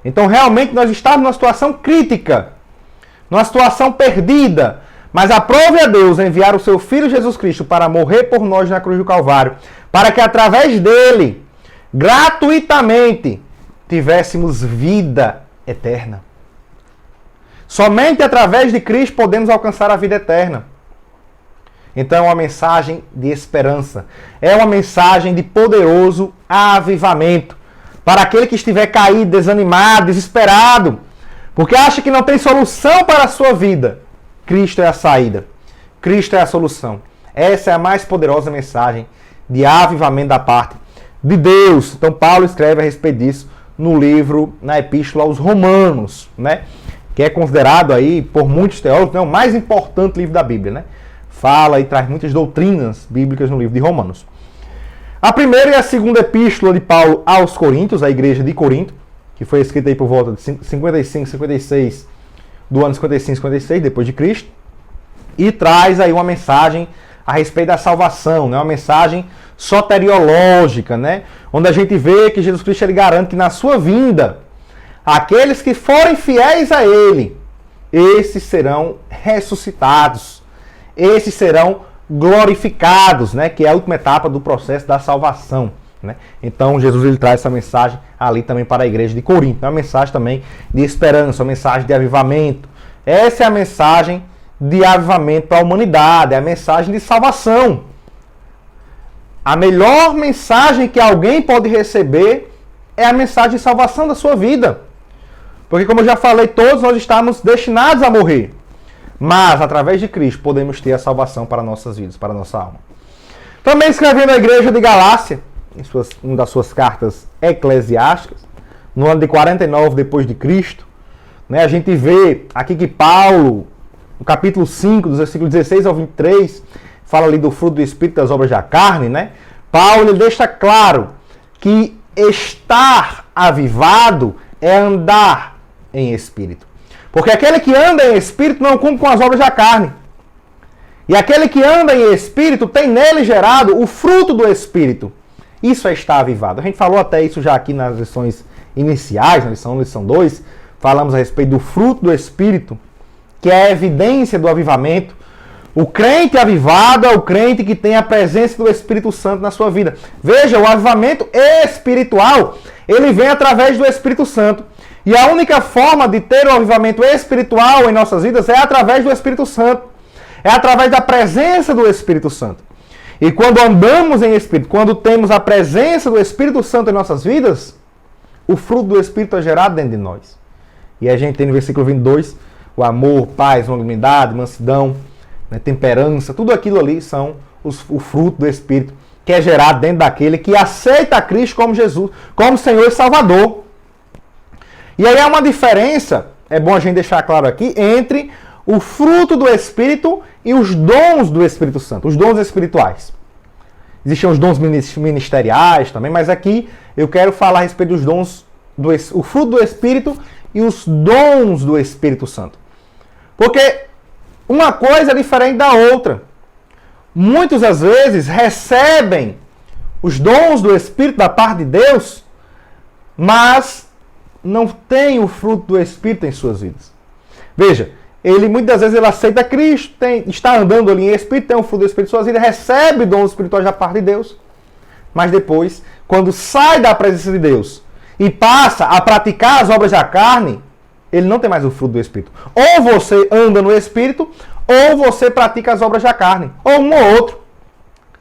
Então realmente nós estamos numa situação crítica, numa situação perdida. Mas aprove a Deus enviar o seu Filho Jesus Cristo para morrer por nós na cruz do Calvário, para que através dele, gratuitamente, tivéssemos vida eterna. Somente através de Cristo podemos alcançar a vida eterna. Então é uma mensagem de esperança, é uma mensagem de poderoso avivamento para aquele que estiver caído, desanimado, desesperado, porque acha que não tem solução para a sua vida. Cristo é a saída. Cristo é a solução. Essa é a mais poderosa mensagem de avivamento da parte de Deus. Então Paulo escreve a respeito disso no livro, na epístola aos Romanos, né? Que é considerado aí por muitos teólogos, né, o mais importante livro da Bíblia, né? Fala e traz muitas doutrinas bíblicas no livro de Romanos. A primeira e a segunda epístola de Paulo aos Coríntios, a igreja de Corinto, que foi escrita aí por volta de 55, 56, do ano 55, 56, depois de Cristo, e traz aí uma mensagem a respeito da salvação, né? Uma mensagem soteriológica, né? Onde a gente vê que Jesus Cristo ele garante que na sua vinda, aqueles que forem fiéis a Ele, esses serão ressuscitados, esses serão glorificados, né? Que é a última etapa do processo da salvação, né? Então Jesus ele traz essa mensagem ali também para a igreja de Corinto, uma mensagem também de esperança, uma mensagem de avivamento. Essa é a mensagem de avivamento para a humanidade, é a mensagem de salvação. A melhor mensagem que alguém pode receber é a mensagem de salvação da sua vida. Porque, como eu já falei, todos nós estamos destinados a morrer. Mas, através de Cristo, podemos ter a salvação para nossas vidas, para a nossa alma. Também escrevendo a igreja de Galácia, em uma das suas cartas eclesiásticas, no ano de 49 depois de Cristo, né, a gente vê aqui que Paulo, no capítulo 5, dos versículos 16 ao 23, fala ali do fruto do Espírito das obras da carne, né? Paulo ele deixa claro que estar avivado é andar em espírito. Porque aquele que anda em espírito não cumpre com as obras da carne. E aquele que anda em espírito tem nele gerado o fruto do espírito. Isso é estar avivado. A gente falou até isso já aqui nas lições iniciais, na lição 2, falamos a respeito do fruto do espírito, que é a evidência do avivamento. O crente avivado é o crente que tem a presença do Espírito Santo na sua vida. Veja, o avivamento espiritual, ele vem através do Espírito Santo. E a única forma de ter o avivamento espiritual em nossas vidas é através do Espírito Santo. É através da presença do Espírito Santo. E quando andamos em Espírito, quando temos a presença do Espírito Santo em nossas vidas, o fruto do Espírito é gerado dentro de nós. E a gente tem no versículo 22, o amor, paz, longanimidade, mansidão, né, temperança, tudo aquilo ali são o fruto do Espírito que é gerado dentro daquele que aceita a Cristo como Jesus, como Senhor e Salvador. E aí há uma diferença, é bom a gente deixar claro aqui, entre o fruto do Espírito e os dons do Espírito Santo, os dons espirituais. Existem os dons ministeriais também, mas aqui eu quero falar a respeito dos dons, o fruto do Espírito e os dons do Espírito Santo. Porque uma coisa é diferente da outra. Muitos, às vezes, recebem os dons do Espírito da parte de Deus, mas não tem o fruto do Espírito em suas vidas. Veja, ele muitas vezes ele aceita Cristo, está andando ali em Espírito, tem o fruto do Espírito em suas vidas, recebe dons espirituais da parte de Deus, mas depois, quando sai da presença de Deus e passa a praticar as obras da carne, ele não tem mais o fruto do Espírito. Ou você anda no Espírito, ou você pratica as obras da carne. Ou um ou outro.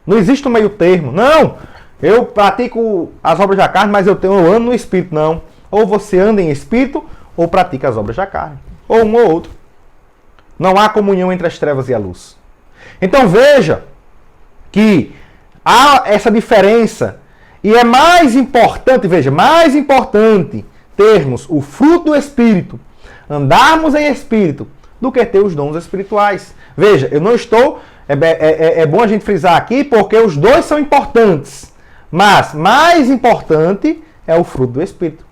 Não existe um meio termo. Não, eu pratico as obras da carne, mas eu ando no Espírito. Não. Ou você anda em Espírito, ou pratica as obras da carne. Ou um ou outro. Não há comunhão entre as trevas e a luz. Então veja que há essa diferença. E é mais importante, veja, mais importante termos o fruto do Espírito, andarmos em Espírito, do que ter os dons espirituais. Veja, eu não estou... É bom a gente frisar aqui, porque os dois são importantes. Mas mais importante é o fruto do Espírito.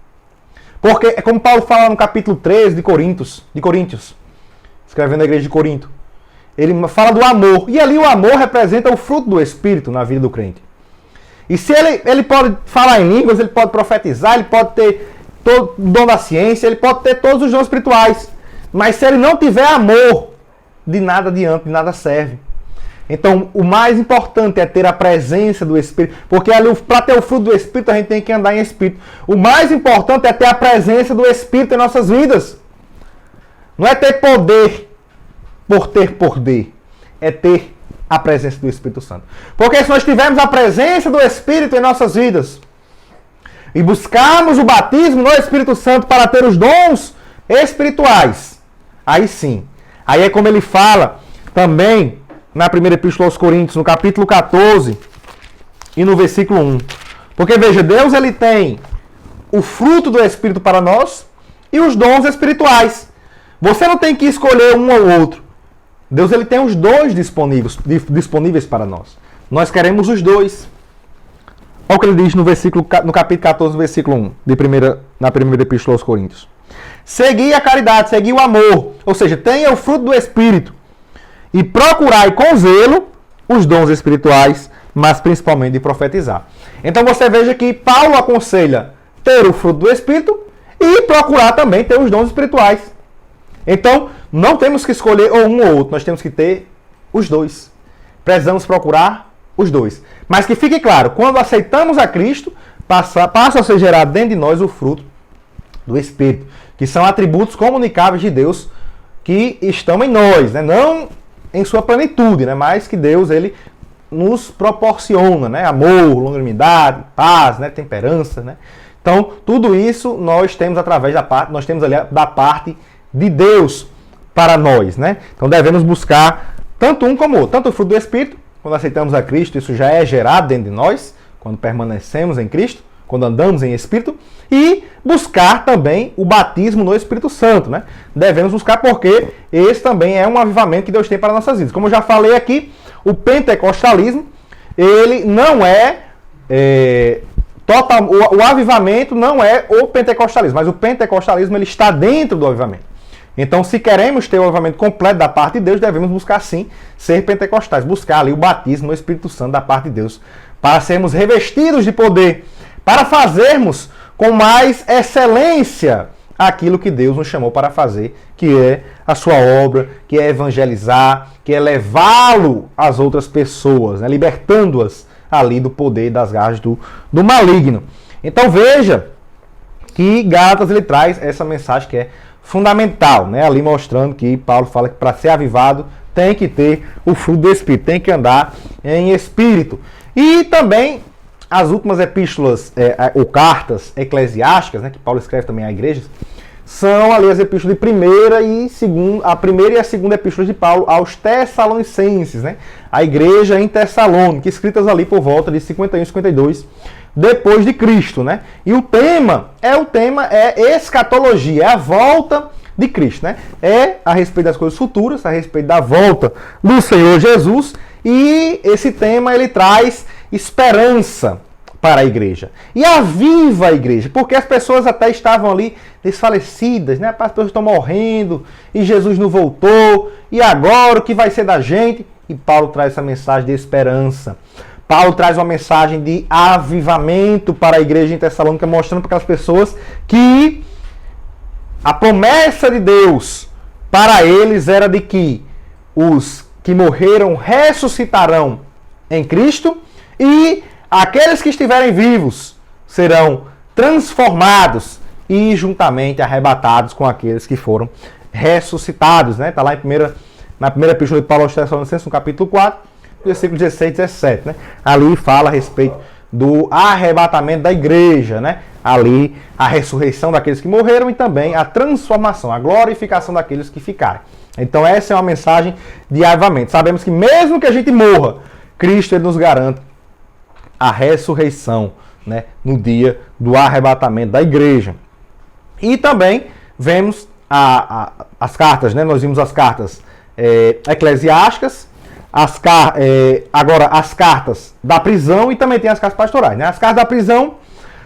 Porque é como Paulo fala no capítulo 13 de Coríntios, escrevendo a igreja de Corinto. Ele fala do amor. E ali o amor representa o fruto do Espírito na vida do crente. E se ele pode falar em línguas, ele pode profetizar, ele pode ter todo o dom da ciência, ele pode ter todos os dons espirituais. Mas se ele não tiver amor, de nada adianta, de nada serve. Então, o mais importante é ter a presença do Espírito. Porque para ter o fruto do Espírito, a gente tem que andar em Espírito. O mais importante é ter a presença do Espírito em nossas vidas. Não é ter poder por ter poder. É ter a presença do Espírito Santo. Porque se nós tivermos a presença do Espírito em nossas vidas e buscarmos o batismo no Espírito Santo para ter os dons espirituais, aí sim. Aí é como ele fala também na primeira epístola aos Coríntios, no capítulo 14 e no versículo 1. Porque veja, Deus ele tem o fruto do Espírito para nós e os dons espirituais. Você não tem que escolher um ou outro. Deus ele tem os dois disponíveis para nós. Nós queremos os dois. Olha o que ele diz no capítulo 14, versículo 1, na primeira epístola aos Coríntios. Segui a caridade, segui o amor. Ou seja, tenha o fruto do Espírito. E procurai com zelo os dons espirituais, mas principalmente de profetizar. Então você veja que Paulo aconselha ter o fruto do Espírito e procurar também ter os dons espirituais. Então, não temos que escolher ou um ou outro, nós temos que ter os dois. Precisamos procurar os dois. Mas que fique claro, quando aceitamos a Cristo, passa a ser gerado dentro de nós o fruto do Espírito, que são atributos comunicáveis de Deus que estão em nós, né? Não em sua plenitude, né? Mas que Deus ele nos proporciona, né? Amor, longanimidade, paz, né? Temperança, né? Então, tudo isso nós temos da parte de Deus para nós, né? Então devemos buscar tanto um como o outro, tanto o fruto do Espírito, quando aceitamos a Cristo, isso já é gerado dentro de nós, quando permanecemos em Cristo, quando andamos em Espírito, e buscar também o batismo no Espírito Santo, né? Devemos buscar porque esse também é um avivamento que Deus tem para nossas vidas. Como eu já falei aqui, o pentecostalismo, ele não o avivamento não é o pentecostalismo, mas o pentecostalismo ele está dentro do avivamento. Então, se queremos ter o avivamento completo da parte de Deus, devemos buscar sim ser pentecostais, buscar ali o batismo no Espírito Santo da parte de Deus, para sermos revestidos de poder, para fazermos com mais excelência aquilo que Deus nos chamou para fazer, que é a sua obra, que é evangelizar, que é levá-lo às outras pessoas, né? Libertando-as ali do poder das garras do maligno. Então veja que Gálatas ele traz essa mensagem que é fundamental, né? Ali mostrando que Paulo fala que para ser avivado tem que ter o fruto do Espírito, tem que andar em Espírito. E também as últimas epístolas ou cartas eclesiásticas, né, que Paulo escreve também a igrejas, são ali as epístolas de a primeira e a segunda epístola de Paulo aos Tessalonicenses, né? A igreja em Tessalônica, escritas ali por volta de 51 e 52 depois de Cristo, né? E o tema é escatologia, é a volta de Cristo, né? É a respeito das coisas futuras, a respeito da volta do Senhor Jesus, e esse tema ele traz esperança para a igreja. E aviva a igreja, porque as pessoas até estavam ali desfalecidas, né? As pessoas estão morrendo e Jesus não voltou, e agora o que vai ser da gente? E Paulo traz essa mensagem de esperança. Paulo traz uma mensagem de avivamento para a igreja em Tessalônica, mostrando para aquelas pessoas que a promessa de Deus para eles era de que os que morreram ressuscitarão em Cristo e aqueles que estiverem vivos serão transformados e juntamente arrebatados com aqueles que foram ressuscitados. Está lá na primeira epístola de Paulo aos Tessalonicenses, no capítulo 4, versículos 16 e 17. Ali fala a respeito do arrebatamento da igreja. Ali a ressurreição daqueles que morreram e também a transformação, a glorificação daqueles que ficarem. Então essa é uma mensagem de avivamento. Sabemos que mesmo que a gente morra, Cristo ele nos garante a ressurreição, no dia do arrebatamento da igreja. E também vemos as cartas, nós vimos as cartas eclesiásticas, agora as cartas da prisão e também tem as cartas pastorais. As cartas da prisão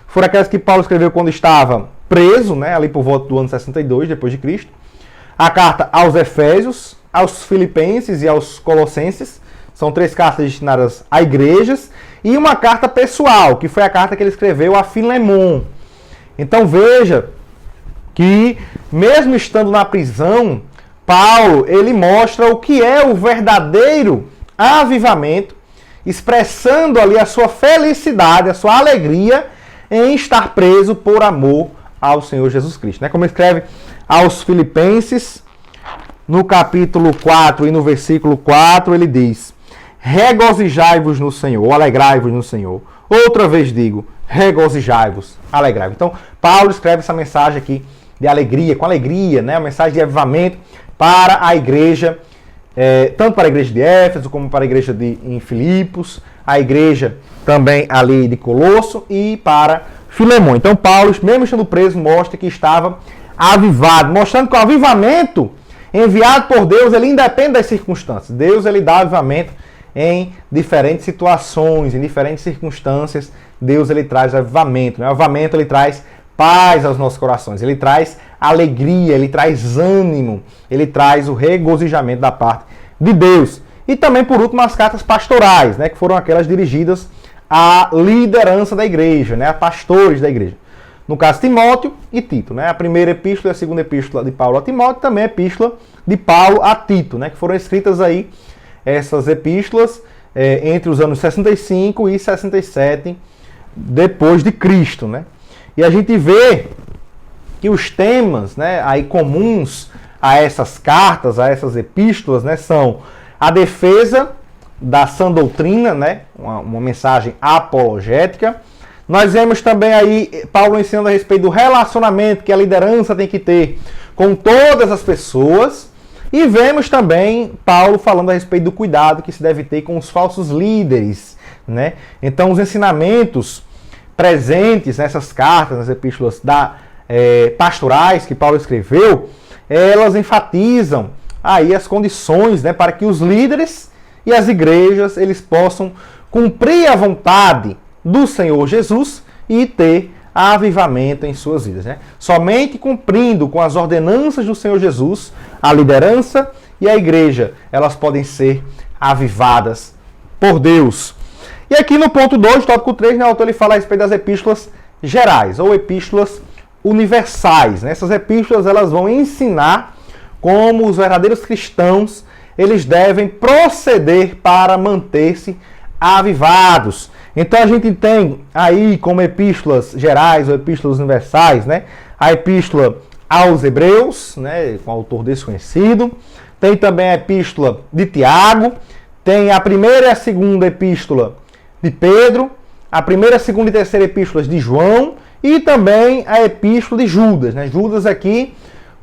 foram aquelas que Paulo escreveu quando estava preso, ali por volta do ano 62 depois de Cristo. A carta aos Efésios, aos Filipenses e aos Colossenses. São 3 cartas destinadas a igrejas. E uma carta pessoal, que foi a carta que ele escreveu a Filemon. Então veja que, mesmo estando na prisão, Paulo ele mostra o que é o verdadeiro avivamento, expressando ali a sua felicidade, a sua alegria em estar preso por amor ao Senhor Jesus Cristo. Como ele escreve aos Filipenses, no capítulo 4 e no versículo 4, ele diz: regozijai-vos no Senhor, ou alegrai-vos no Senhor. Outra vez digo, regozijai-vos, alegrai-vos. Então, Paulo escreve essa mensagem aqui de alegria, com alegria, a mensagem de avivamento para a igreja, tanto para a igreja de Éfeso, como para a igreja em Filipos, a igreja também ali de Colosso e para Filemon. Então, Paulo, mesmo estando preso, mostra que estava avivado, mostrando que o avivamento enviado por Deus, ele independe das circunstâncias. Deus, ele dá avivamento em diferentes situações, em diferentes circunstâncias. Deus, ele traz avivamento. O avivamento, ele traz paz aos nossos corações. Ele traz alegria, ele traz ânimo, ele traz o regozijamento da parte de Deus. E também, por último, as cartas pastorais, que foram aquelas dirigidas à liderança da igreja, a pastores da igreja. No caso, Timóteo e Tito. A primeira epístola e a segunda epístola de Paulo a Timóteo, também a epístola de Paulo a Tito, que foram escritas aí, essas epístolas, entre os anos 65 e 67 depois de Cristo. E a gente vê que os temas aí comuns a essas cartas, a essas epístolas, são a defesa da sã doutrina, uma mensagem apologética. Nós vemos também aí Paulo ensinando a respeito do relacionamento que a liderança tem que ter com todas as pessoas. E vemos também Paulo falando a respeito do cuidado que se deve ter com os falsos líderes. Então, os ensinamentos presentes nessas cartas, nas epístolas pastorais que Paulo escreveu, elas enfatizam aí as condições para que os líderes e as igrejas eles possam cumprir a vontade do Senhor Jesus e ter avivamento em suas vidas. Somente cumprindo com as ordenanças do Senhor Jesus, a liderança e a igreja, elas podem ser avivadas por Deus. E aqui no ponto 2, tópico 3, o autor ele fala a respeito das epístolas gerais, ou epístolas universais. Essas epístolas elas vão ensinar como os verdadeiros cristãos eles devem proceder para manter-se avivados. Então a gente tem aí como epístolas gerais ou epístolas universais, a epístola aos Hebreus, com autor desconhecido. Tem também a epístola de Tiago, tem a primeira e a segunda epístola de Pedro, a primeira, a segunda e terceira epístolas de João e também a epístola de Judas. Judas aqui,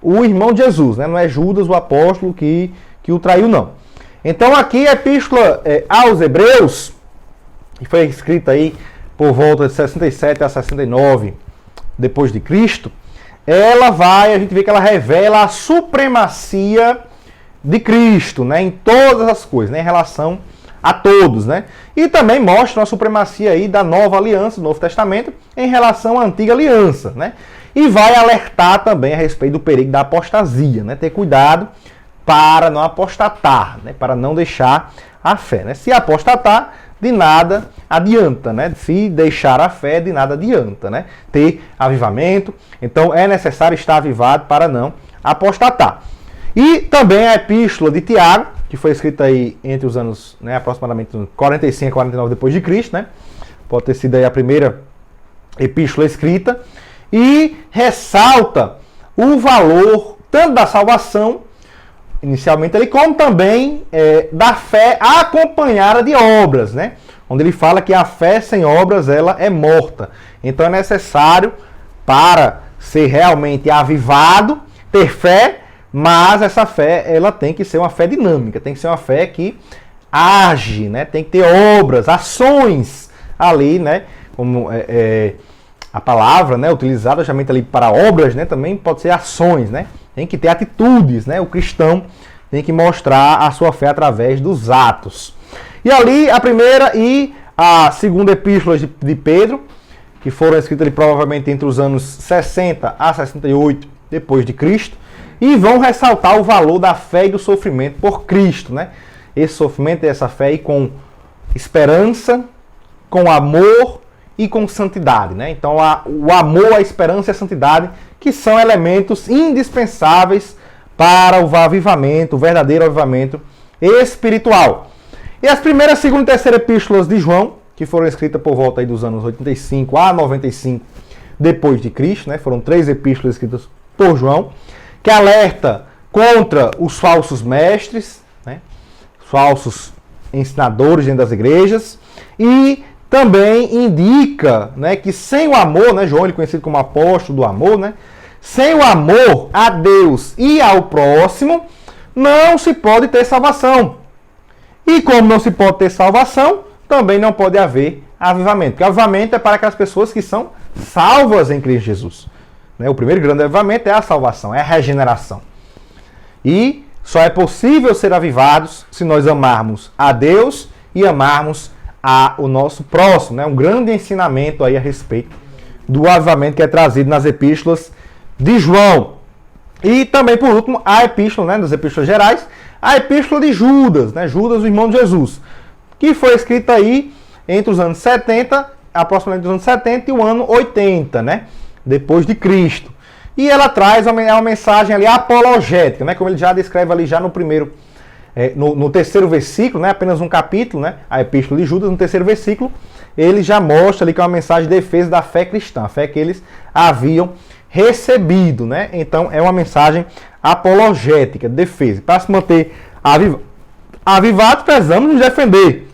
o irmão de Jesus, não é Judas, o apóstolo que o traiu, não. Então aqui a epístola aos Hebreus, que foi escrita aí por volta de 67 a 69 depois de Cristo, a gente vê que ela revela a supremacia de Cristo, em todas as coisas, em relação a todos, né? E também mostra a supremacia aí da nova aliança, do Novo Testamento, em relação à antiga aliança, né? E vai alertar também a respeito do perigo da apostasia, né? Ter cuidado para não apostatar, né? Para não deixar a fé, né? Se apostatar, de nada adianta, né? Se deixar a fé, de nada adianta, né? Ter avivamento, então é necessário estar avivado para não apostatar. E também a epístola de Tiago, que foi escrita aí entre os anos, né, aproximadamente 45 e 49 depois de Cristo, né? Pode ter sido aí a primeira epístola escrita, e ressalta o valor tanto da salvação, inicialmente ali, como também da fé acompanhada de obras, né? Onde ele fala que a fé sem obras, ela é morta. Então é necessário, para ser realmente avivado, ter fé, mas essa fé, ela tem que ser uma fé dinâmica, tem que ser uma fé que age, né? Tem que ter obras, ações ali, né? Como a palavra, né, utilizada justamente ali para obras, né? Também pode ser ações, né? Tem que ter atitudes, né? O cristão tem que mostrar a sua fé através dos atos. E ali a primeira e a segunda epístola de Pedro, que foram escritas ali provavelmente entre os anos 60 a 68 depois de Cristo, e vão ressaltar o valor da fé e do sofrimento por Cristo, né? Esse sofrimento e essa fé aí com esperança, com amor e com santidade, né? Então o amor, a esperança e a santidade, que são elementos indispensáveis para o avivamento, o verdadeiro avivamento espiritual. E as primeiras, segunda e terceira epístolas de João, que foram escritas por volta aí dos anos 85 a 95 depois de Cristo, né? Foram 3 epístolas escritas por João, que alerta contra os falsos mestres, né? Os falsos ensinadores dentro das igrejas, e também indica, né, que sem o amor, né, João ele é conhecido como apóstolo do amor, né? Sem o amor a Deus e ao próximo, não se pode ter salvação. E como não se pode ter salvação, também não pode haver avivamento. Porque avivamento é para aquelas pessoas que são salvas em Cristo Jesus. O primeiro grande avivamento é a salvação, é a regeneração. E só é possível ser avivados se nós amarmos a Deus e amarmos o nosso próximo. Um grande ensinamento aí a respeito do avivamento que é trazido nas epístolas de João. E também, por último, a epístola, né, das epístolas gerais, a epístola de Judas, né, Judas, o irmão de Jesus, que foi escrita aí entre os anos 70, aproximadamente os anos 70 e o ano 80, né, depois de Cristo. E ela traz uma mensagem ali apologética, né, como ele já descreve ali já no primeiro, no terceiro versículo, né, apenas um capítulo, né, a epístola de Judas, no terceiro versículo, ele já mostra ali que é uma mensagem de defesa da fé cristã, a fé que eles haviam recebido, né? Então é uma mensagem apologética, de defesa. Para se manter avivados, precisamos nos defender.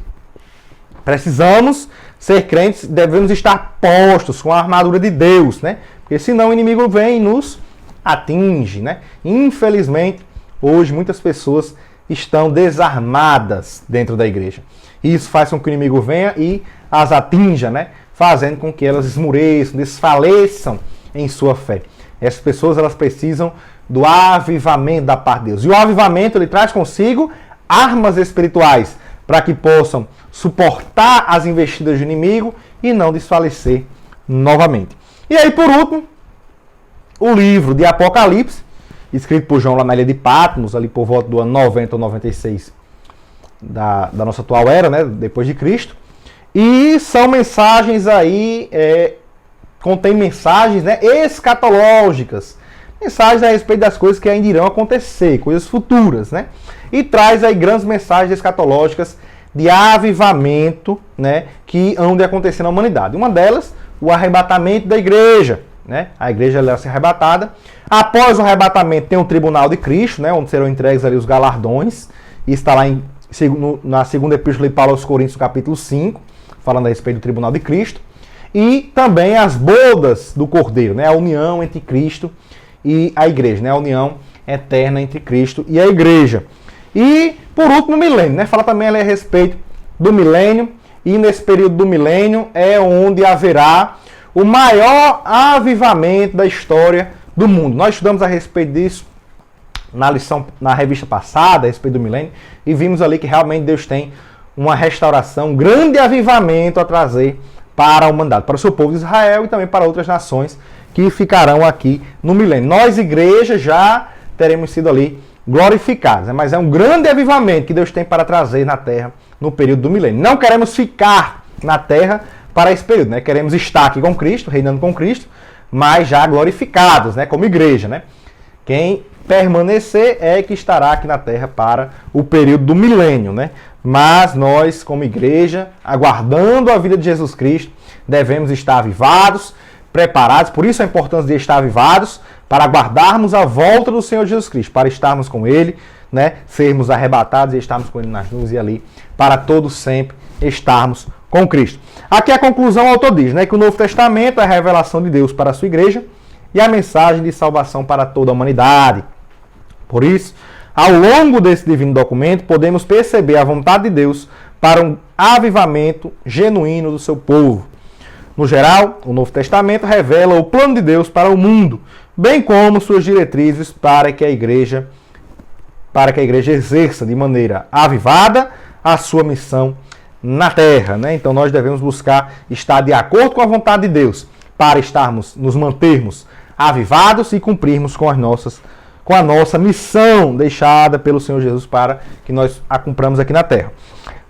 Precisamos ser crentes, devemos estar postos com a armadura de Deus, né? Porque senão o inimigo vem e nos atinge, né? Infelizmente, hoje muitas pessoas estão desarmadas dentro da igreja. Isso faz com que o inimigo venha e as atinja, né? Fazendo com que elas esmureçam, desfaleçam em sua fé. Essas pessoas, elas precisam do avivamento da parte de Deus. E o avivamento, ele traz consigo armas espirituais para que possam suportar as investidas do inimigo e não desfalecer novamente. E aí, por último, o livro de Apocalipse, escrito por João lá na ilha de Patmos, ali por volta do ano 90 ou 96 da nossa atual era, né, depois de Cristo. E são mensagens aí, contém mensagens, né, escatológicas, mensagens a respeito das coisas que ainda irão acontecer, coisas futuras, né? E traz aí grandes mensagens escatológicas de avivamento, né, que hão de acontecer na humanidade. Uma delas, o arrebatamento da igreja, né? A igreja ela vai ser arrebatada. Após o arrebatamento tem o tribunal de Cristo, né, onde serão entregues ali os galardões. E está lá na segunda epístola de Paulo aos Coríntios, capítulo 5, falando a respeito do tribunal de Cristo. E também as bodas do Cordeiro, né, a união entre Cristo e a igreja, né, a união eterna entre Cristo e a igreja. E, por último, o milênio, né? Fala também ali a respeito do milênio, e nesse período do milênio é onde haverá o maior avivamento da história do mundo. Nós estudamos a respeito disso na revista passada, a respeito do milênio, e vimos ali que realmente Deus tem uma restauração, um grande avivamento a trazer para a humanidade, para o seu povo de Israel e também para outras nações que ficarão aqui no milênio. Nós, igreja, já teremos sido ali glorificados, né? Mas é um grande avivamento que Deus tem para trazer na terra no período do milênio. Não queremos ficar na terra para esse período, né? Queremos estar aqui com Cristo, reinando com Cristo, mas já glorificados, né? Como igreja, né? Quem permanecer é que estará aqui na terra para o período do milênio, né? Mas nós, como igreja, aguardando a vida de Jesus Cristo, devemos estar avivados, preparados. Por isso a importância de estar avivados, para aguardarmos a volta do Senhor Jesus Cristo, para estarmos com Ele, né? Sermos arrebatados e estarmos com Ele nas nuvens e ali, para todos sempre estarmos com Cristo. Aqui a conclusão, o autor diz, né, que o Novo Testamento é a revelação de Deus para a sua igreja e a mensagem de salvação para toda a humanidade. Por isso, ao longo desse divino documento, podemos perceber a vontade de Deus para um avivamento genuíno do seu povo. No geral, o Novo Testamento revela o plano de Deus para o mundo, bem como suas diretrizes para que a igreja exerça de maneira avivada a sua missão na terra, né? Então nós devemos buscar estar de acordo com a vontade de Deus para nos mantermos avivados e cumprirmos com a nossa missão deixada pelo Senhor Jesus para que nós a cumpramos aqui na terra.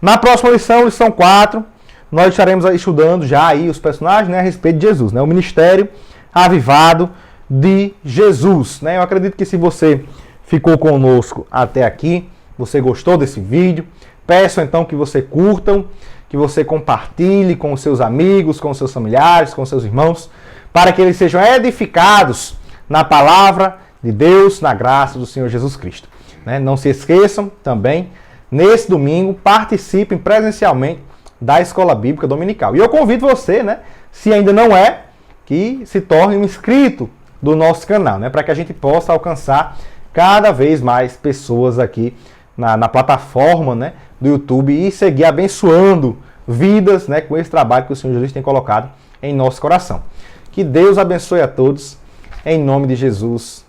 Na próxima lição 4, nós estaremos estudando já aí os personagens, né, a respeito de Jesus, né? O ministério avivado de Jesus, né? Eu acredito que se você ficou conosco até aqui, você gostou desse vídeo, peço então que você curtam, que você compartilhe com os seus amigos, com os seus familiares, com os seus irmãos, para que eles sejam edificados na palavra de Deus, na graça do Senhor Jesus Cristo, né? Não se esqueçam também, nesse domingo, participem presencialmente da Escola Bíblica Dominical. E eu convido você, né, se ainda não é, que se torne um inscrito do nosso canal, né, para que a gente possa alcançar cada vez mais pessoas aqui na plataforma, né, do YouTube e seguir abençoando vidas, né, com esse trabalho que o Senhor Jesus tem colocado em nosso coração. Que Deus abençoe a todos, em nome de Jesus.